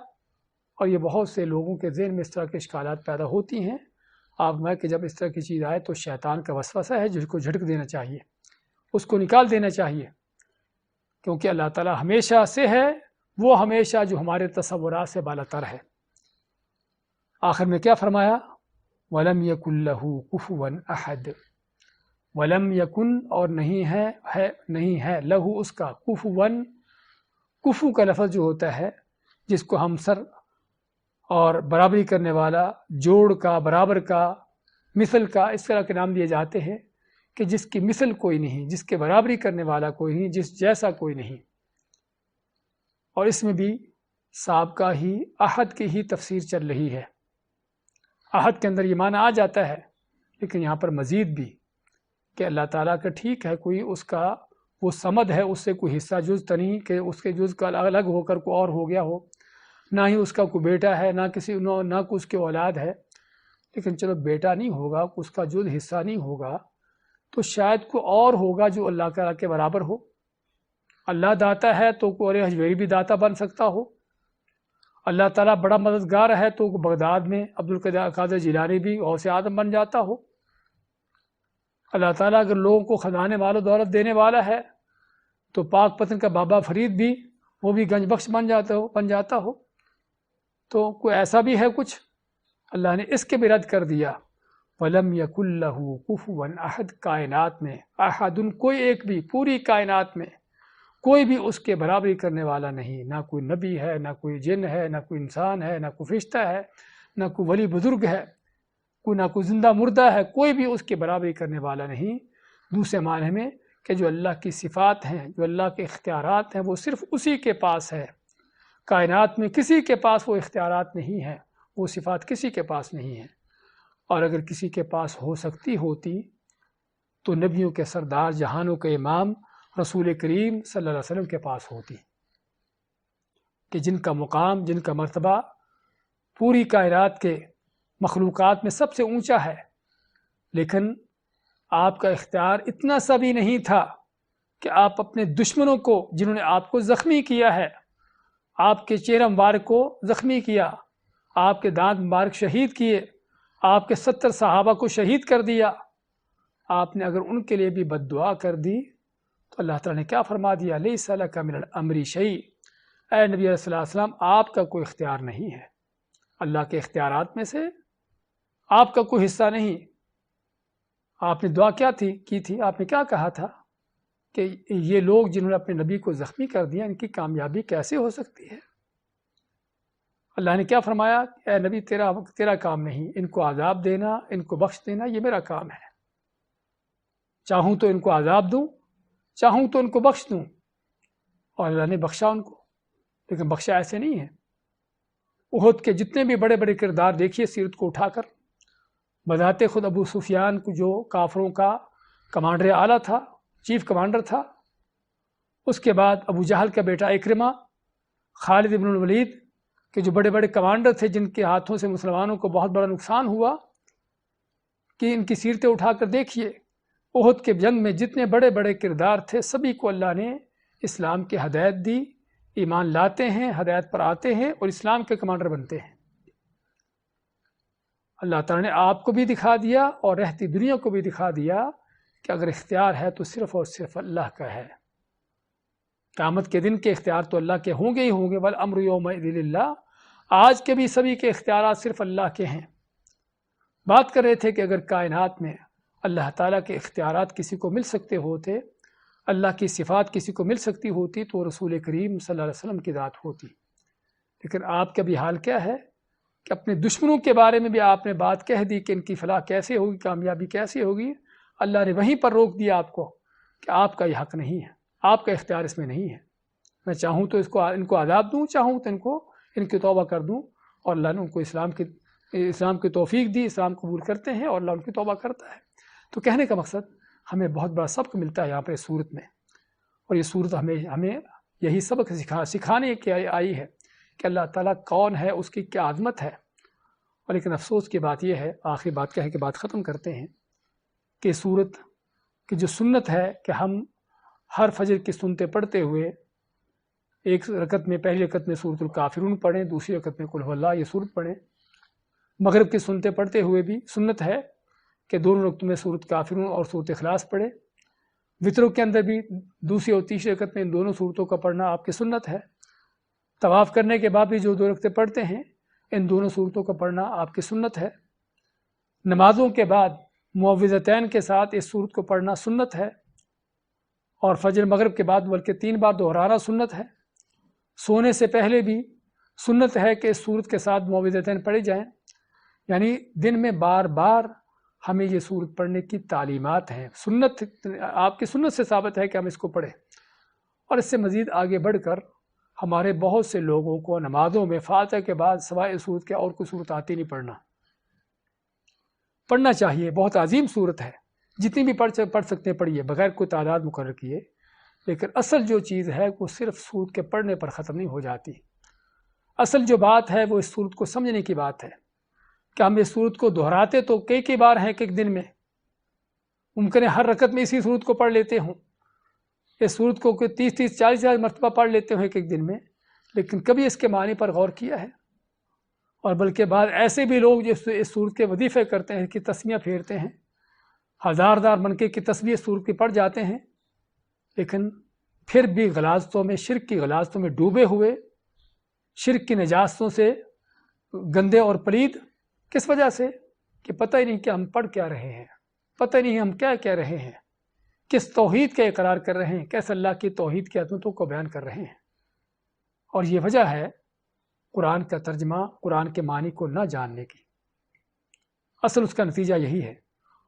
اور یہ بہت سے لوگوں کے ذہن میں اس طرح کے اشکالات پیدا ہوتی ہیں۔ آپ میں کہ جب اس طرح کی چیز آئے تو شیطان کا وسوسہ ہے جس کو جھٹک دینا چاہیے، اس کو نکال دینا چاہیے، کیونکہ اللہ تعالیٰ ہمیشہ سے ہے، وہ ہمیشہ جو ہمارے تصورات سے بالاتر ہے۔ آخر میں کیا فرمایا؟ وَلَمْ يَكُنْ لَهُ كُفُوًا أَحَدٌ، وَلَمْ يَكُنْ، اور نہیں ہے لہو اس کا، کفواً، کفو کا لفظ جو ہوتا ہے جس کو ہم سر اور برابری کرنے والا، جوڑ کا، برابر کا، مثل کا، اس طرح کے نام دیے جاتے ہیں کہ جس کی مثل کوئی نہیں، جس کے برابری کرنے والا کوئی نہیں، جس جیسا کوئی نہیں۔ اور اس میں بھی سابقہ ہی احد کی ہی تفسیر چل رہی ہے۔ احد کے اندر یہ معنی آ جاتا ہے، لیکن یہاں پر مزید بھی کہ اللہ تعالیٰ کا ٹھیک ہے، کوئی اس کا وہ صمد ہے، اس سے کوئی حصہ جز تو نہیں کہ اس کے جز کا الگ ہو کر کوئی اور ہو گیا ہو، نہ ہی اس کا کوئی بیٹا ہے، نہ کوئی اس کی اولاد ہے۔ لیکن چلو بیٹا نہیں ہوگا، اس کا جز حصہ نہیں ہوگا، تو شاید کوئی اور ہوگا جو اللہ تعالیٰ کے برابر ہو۔ اللہ داتا ہے تو کوئی حجویری بھی داتا بن سکتا ہو، اللہ تعالیٰ بڑا مددگار ہے تو بغداد میں عبدالقادر جیلانی بھی غوث اعظم بن جاتا ہو۔ اللہ تعالیٰ اگر لوگوں کو خزانے مال و دولت دینے والا ہے تو پاک پتن کا بابا فرید بھی وہ بھی گنج بخش بن جاتا ہو۔ تو کوئی ایسا بھی ہے کچھ؟ اللہ نے اس کے بھی رد کر دیا۔ وَلَمْ يَكُنْ لَهُ كُفُوًا أَحَدٌ، کائنات میں احد، کوئی ایک بھی، پوری کائنات میں کوئی بھی اس کے برابری کرنے والا نہیں، نہ کوئی نبی ہے، نہ کوئی جن ہے، نہ کوئی انسان ہے، نہ کوئی فرشتہ ہے، نہ کوئی ولی بزرگ ہے، نہ کوئی زندہ مردہ ہے، کوئی بھی اس کے برابری کرنے والا نہیں۔ دوسرے معنی میں کہ جو اللہ کی صفات ہیں، جو اللہ کے اختیارات ہیں، وہ صرف اسی کے پاس ہے۔ کائنات میں کسی کے پاس وہ اختیارات نہیں ہیں، وہ صفات کسی کے پاس نہیں ہیں، اور اگر کسی کے پاس ہو سکتی ہوتی تو نبیوں کے سردار، جہانوں کے امام رسول کریم صلی اللہ علیہ وسلم کے پاس ہوتی، کہ جن کا مقام، جن کا مرتبہ پوری کائنات کے مخلوقات میں سب سے اونچا ہے، لیکن آپ کا اختیار اتنا سا بھی نہیں تھا کہ آپ اپنے دشمنوں کو، جنہوں نے آپ کو زخمی کیا ہے، آپ کے چہرہ مبارک کو زخمی کیا، آپ کے دانت مبارک شہید کیے، آپ کے 70 صحابہ کو شہید کر دیا، آپ نے اگر ان کے لیے بھی بد دعا کر دی تو اللہ تعالیٰ نے کیا فرما دیا؟ لیس لک من الامر شیء، اے نبی علیہ الصلوۃ والسلام آپ کا کوئی اختیار نہیں ہے، اللہ کے اختیارات میں سے آپ کا کوئی حصہ نہیں۔ آپ نے دعا کیا کی تھی؟ آپ نے کیا کہا تھا کہ یہ لوگ جنہوں نے اپنے نبی کو زخمی کر دیا، ان کی کامیابی کیسے ہو سکتی ہے؟ اللہ نے کیا فرمایا؟ اے نبی تیرا کام نہیں، ان کو عذاب دینا، ان کو بخش دینا، یہ میرا کام ہے۔ چاہوں تو ان کو عذاب دوں، چاہوں تو ان کو بخش دوں، اور اللہ نے بخشا ان کو، لیکن بخشا ایسے نہیں ہے۔ احد کے جتنے بھی بڑے بڑے کردار دیکھیے سیرت کو اٹھا کر، بذات خود ابو سفیان کو جو کافروں کا کمانڈر اعلیٰ تھا، چیف کمانڈر تھا. اس کے بعد ابو جہل کا بیٹا اکرمہ، خالد بن الولید کہ جو بڑے بڑے کمانڈر تھے جن کے ہاتھوں سے مسلمانوں کو بہت بڑا نقصان ہوا، کہ ان کی سیرتیں اٹھا کر دیکھیے. احد کے جنگ میں جتنے بڑے بڑے کردار تھے سبھی کو اللہ نے اسلام کی ہدایت دی، ایمان لاتے ہیں، ہدایت پر آتے ہیں اور اسلام کے کمانڈر بنتے ہیں. اللہ تعالیٰ نے آپ کو بھی دکھا دیا اور رہتی دنیا کو بھی دکھا دیا کہ اگر اختیار ہے تو صرف اور صرف اللہ کا ہے. قیامت کے دن کے اختیار تو اللہ کے ہوں گے ہی ہوں گے. والامر یومئذ للہ. آج کے بھی سبھی کے اختیارات صرف اللہ کے ہیں. بات کر رہے تھے کہ اگر کائنات میں اللہ تعالیٰ کے اختیارات کسی کو مل سکتے ہوتے، اللہ کی صفات کسی کو مل سکتی ہوتی تو رسول کریم صلی اللہ علیہ وسلم کی ذات ہوتی. لیکن آپ کا بھی حال کیا ہے کہ اپنے دشمنوں کے بارے میں بھی آپ نے بات کہہ دی کہ ان کی فلاح کیسے ہوگی، کامیابی کیسے ہوگی. اللہ نے وہیں پر روک دیا آپ کو کہ آپ کا یہ حق نہیں ہے، آپ کا اختیار اس میں نہیں ہے. میں چاہوں تو ان کو عذاب دوں، چاہوں تو ان کی توبہ کر دوں. اور اللہ نے ان کو اسلام کی توفیق دی، اسلام قبول کرتے ہیں اور اللہ ان کی توبہ کرتا ہے. تو کہنے کا مقصد ہمیں بہت بڑا سبق ملتا ہے یہاں پر اس صورت میں. اور یہ صورت ہمیں یہی سبق سکھانے کی آئی ہے کہ اللہ تعالیٰ کون ہے، اس کی کیا عظمت ہے. اور لیکن افسوس کی بات یہ ہے، آخری بات کہہ کے بات ختم کرتے ہیں، کہ صورت کی جو سنت ہے کہ ہم ہر فجر کی سنتیں پڑھتے ہوئے ایک رکعت میں، پہلی رکعت میں سورۃ الکافرون پڑھیں، دوسری رکعت میں قل هو اللہ یہ سورت پڑھیں. مغرب کی سنتیں پڑھتے ہوئے بھی سنت ہے کہ دونوں رکعتوں میں سورۃ کافرون اور سورۃ اخلاص پڑھیں. وطروں کے اندر بھی دوسری اور تیسری رکعت میں ان دونوں سورتوں کا پڑھنا آپ کی سنت ہے. طواف کرنے کے بعد بھی جو 2 رکعتیں پڑھتے ہیں ان دونوں سورتوں کا پڑھنا آپ کی سنت ہے. نمازوں کے بعد معوذتین کے ساتھ اس سورت کو پڑھنا سنت ہے. اور فجر مغرب کے بعد بلکہ 3 بار دہرانا سنت ہے. سونے سے پہلے بھی سنت ہے کہ اس سورت کے ساتھ معوذتین پڑھی جائیں. یعنی دن میں بار بار ہمیں یہ سورت پڑھنے کی تعلیمات ہیں. سنت آپ کی سنت سے ثابت ہے کہ ہم اس کو پڑھیں. اور اس سے مزید آگے بڑھ کر ہمارے بہت سے لوگوں کو نمازوں میں فاتحہ کے بعد سوائے سورت کے اور کوئی سورت آتی نہیں پڑھنا چاہیے. بہت عظیم سورت ہے، جتنی بھی پڑھ سکتے ہیں پڑھیے بغیر کوئی تعداد مقرر کیے. لیکن اصل جو چیز ہے وہ صرف سورت کے پڑھنے پر ختم نہیں ہو جاتی. اصل جو بات ہے وہ اس سورت کو سمجھنے کی بات ہے کہ ہم اس سورت کو دہراتے تو کئی بار ہیں کہ ایک دن میں ممکن ہے ہر رکعت میں اسی سورت کو پڑھ لیتے ہوں، اس سورت کو 30-40 مرتبہ پڑھ لیتے ہوں ایک دن میں، لیکن کبھی اس کے معنی پر غور کیا ہے؟ اور بلکہ بعض ایسے بھی لوگ جو اس سورت کے وظیفے کرتے ہیں، کہ تسمیہ پھیرتے ہیں، ہزار منکے کی تسبیح سورت کی پڑھ جاتے ہیں، لیکن پھر بھی غلاظتوں میں، شرک کی غلاظتوں میں ڈوبے ہوئے، شرک کی نجاستوں سے گندے اور پلید. کس وجہ سے؟ کہ پتہ ہی نہیں کہ ہم پڑھ کیا رہے ہیں، پتہ نہیں ہم کیا کہہ رہے ہیں، کس توحید کا اقرار کر رہے ہیں، کیسے اللہ کی توحید کی عظمتوں کو بیان کر رہے ہیں. اور یہ وجہ ہے قرآن کا ترجمہ، قرآن کے معنی کو نہ جاننے کی. اصل اس کا نتیجہ یہی ہے.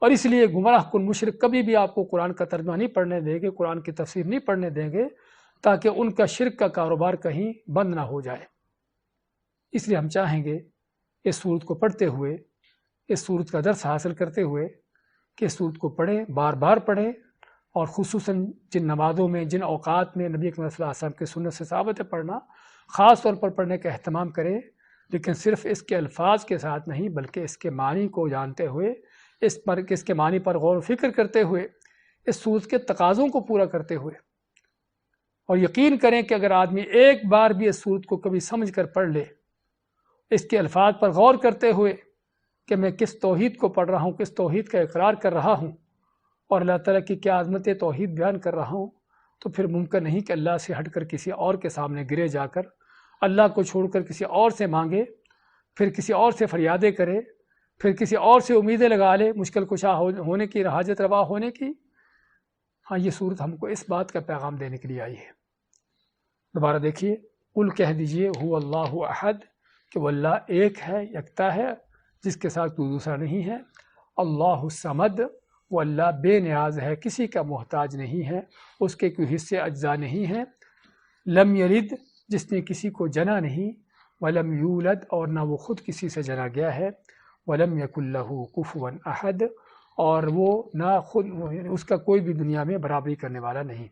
اور اس لیے گمراہ کن مشرک کبھی بھی آپ کو قرآن کا ترجمہ نہیں پڑھنے دیں گے، قرآن کی تفسیر نہیں پڑھنے دیں گے، تاکہ ان کا شرک کا کاروبار کہیں بند نہ ہو جائے. اس لیے ہم چاہیں گے اس سورت کو پڑھتے ہوئے، اس سورت کا درس حاصل کرتے ہوئے کہ اس سورت کو پڑھیں، بار بار پڑھیں. اور خصوصاً جن نمازوں میں، جن اوقات میں نبی اکرم صلی اللہ علیہ وسلم کی سنت سے ثابت ہے پڑھنا، خاص طور پر پڑھنے کا اہتمام کریں. لیکن صرف اس کے الفاظ کے ساتھ نہیں، بلکہ اس کے معنی کو جانتے ہوئے، اس کے معنی پر غور و فکر کرتے ہوئے، اس سورت کے تقاضوں کو پورا کرتے ہوئے. اور یقین کریں کہ اگر آدمی ایک بار بھی اس سورت کو کبھی سمجھ کر پڑھ لے، اس کے الفاظ پر غور کرتے ہوئے کہ میں کس توحید کو پڑھ رہا ہوں، کس توحید کا اقرار کر رہا ہوں، اور اللہ تعالیٰ کی کیا عظمت توحید بیان کر رہا ہوں، تو پھر ممکن نہیں کہ اللہ سے ہٹ کر کسی اور کے سامنے گرے جا کر، اللہ کو چھوڑ کر کسی اور سے مانگے، پھر کسی اور سے فریادیں کرے، پھر کسی اور سے امیدیں لگا لے مشکل کشا ہونے کی، حاجت روا ہونے کی. ہاں، یہ صورت ہم کو اس بات کا پیغام دینے کے لیے آئی ہے. دوبارہ دیکھیے، قل کہہ دیجئے هو اللہ احد، کہ وہ اللہ ایک ہے، یکتا ہے، جس کے ساتھ کوئی دوسرا نہیں ہے. اللہ الصمد، وہ اللہ بے نیاز ہے، کسی کا محتاج نہیں ہے، اس کے کوئی حصے اجزاء نہیں ہیں. لم یلد، جس نے کسی کو جنا نہیں، ولم یولد، اور نہ وہ خود کسی سے جنا گیا ہے. ولم یکن لہ کفوا احد، اور وہ نہ خود اس کا کوئی بھی دنیا میں برابری کرنے والا نہیں.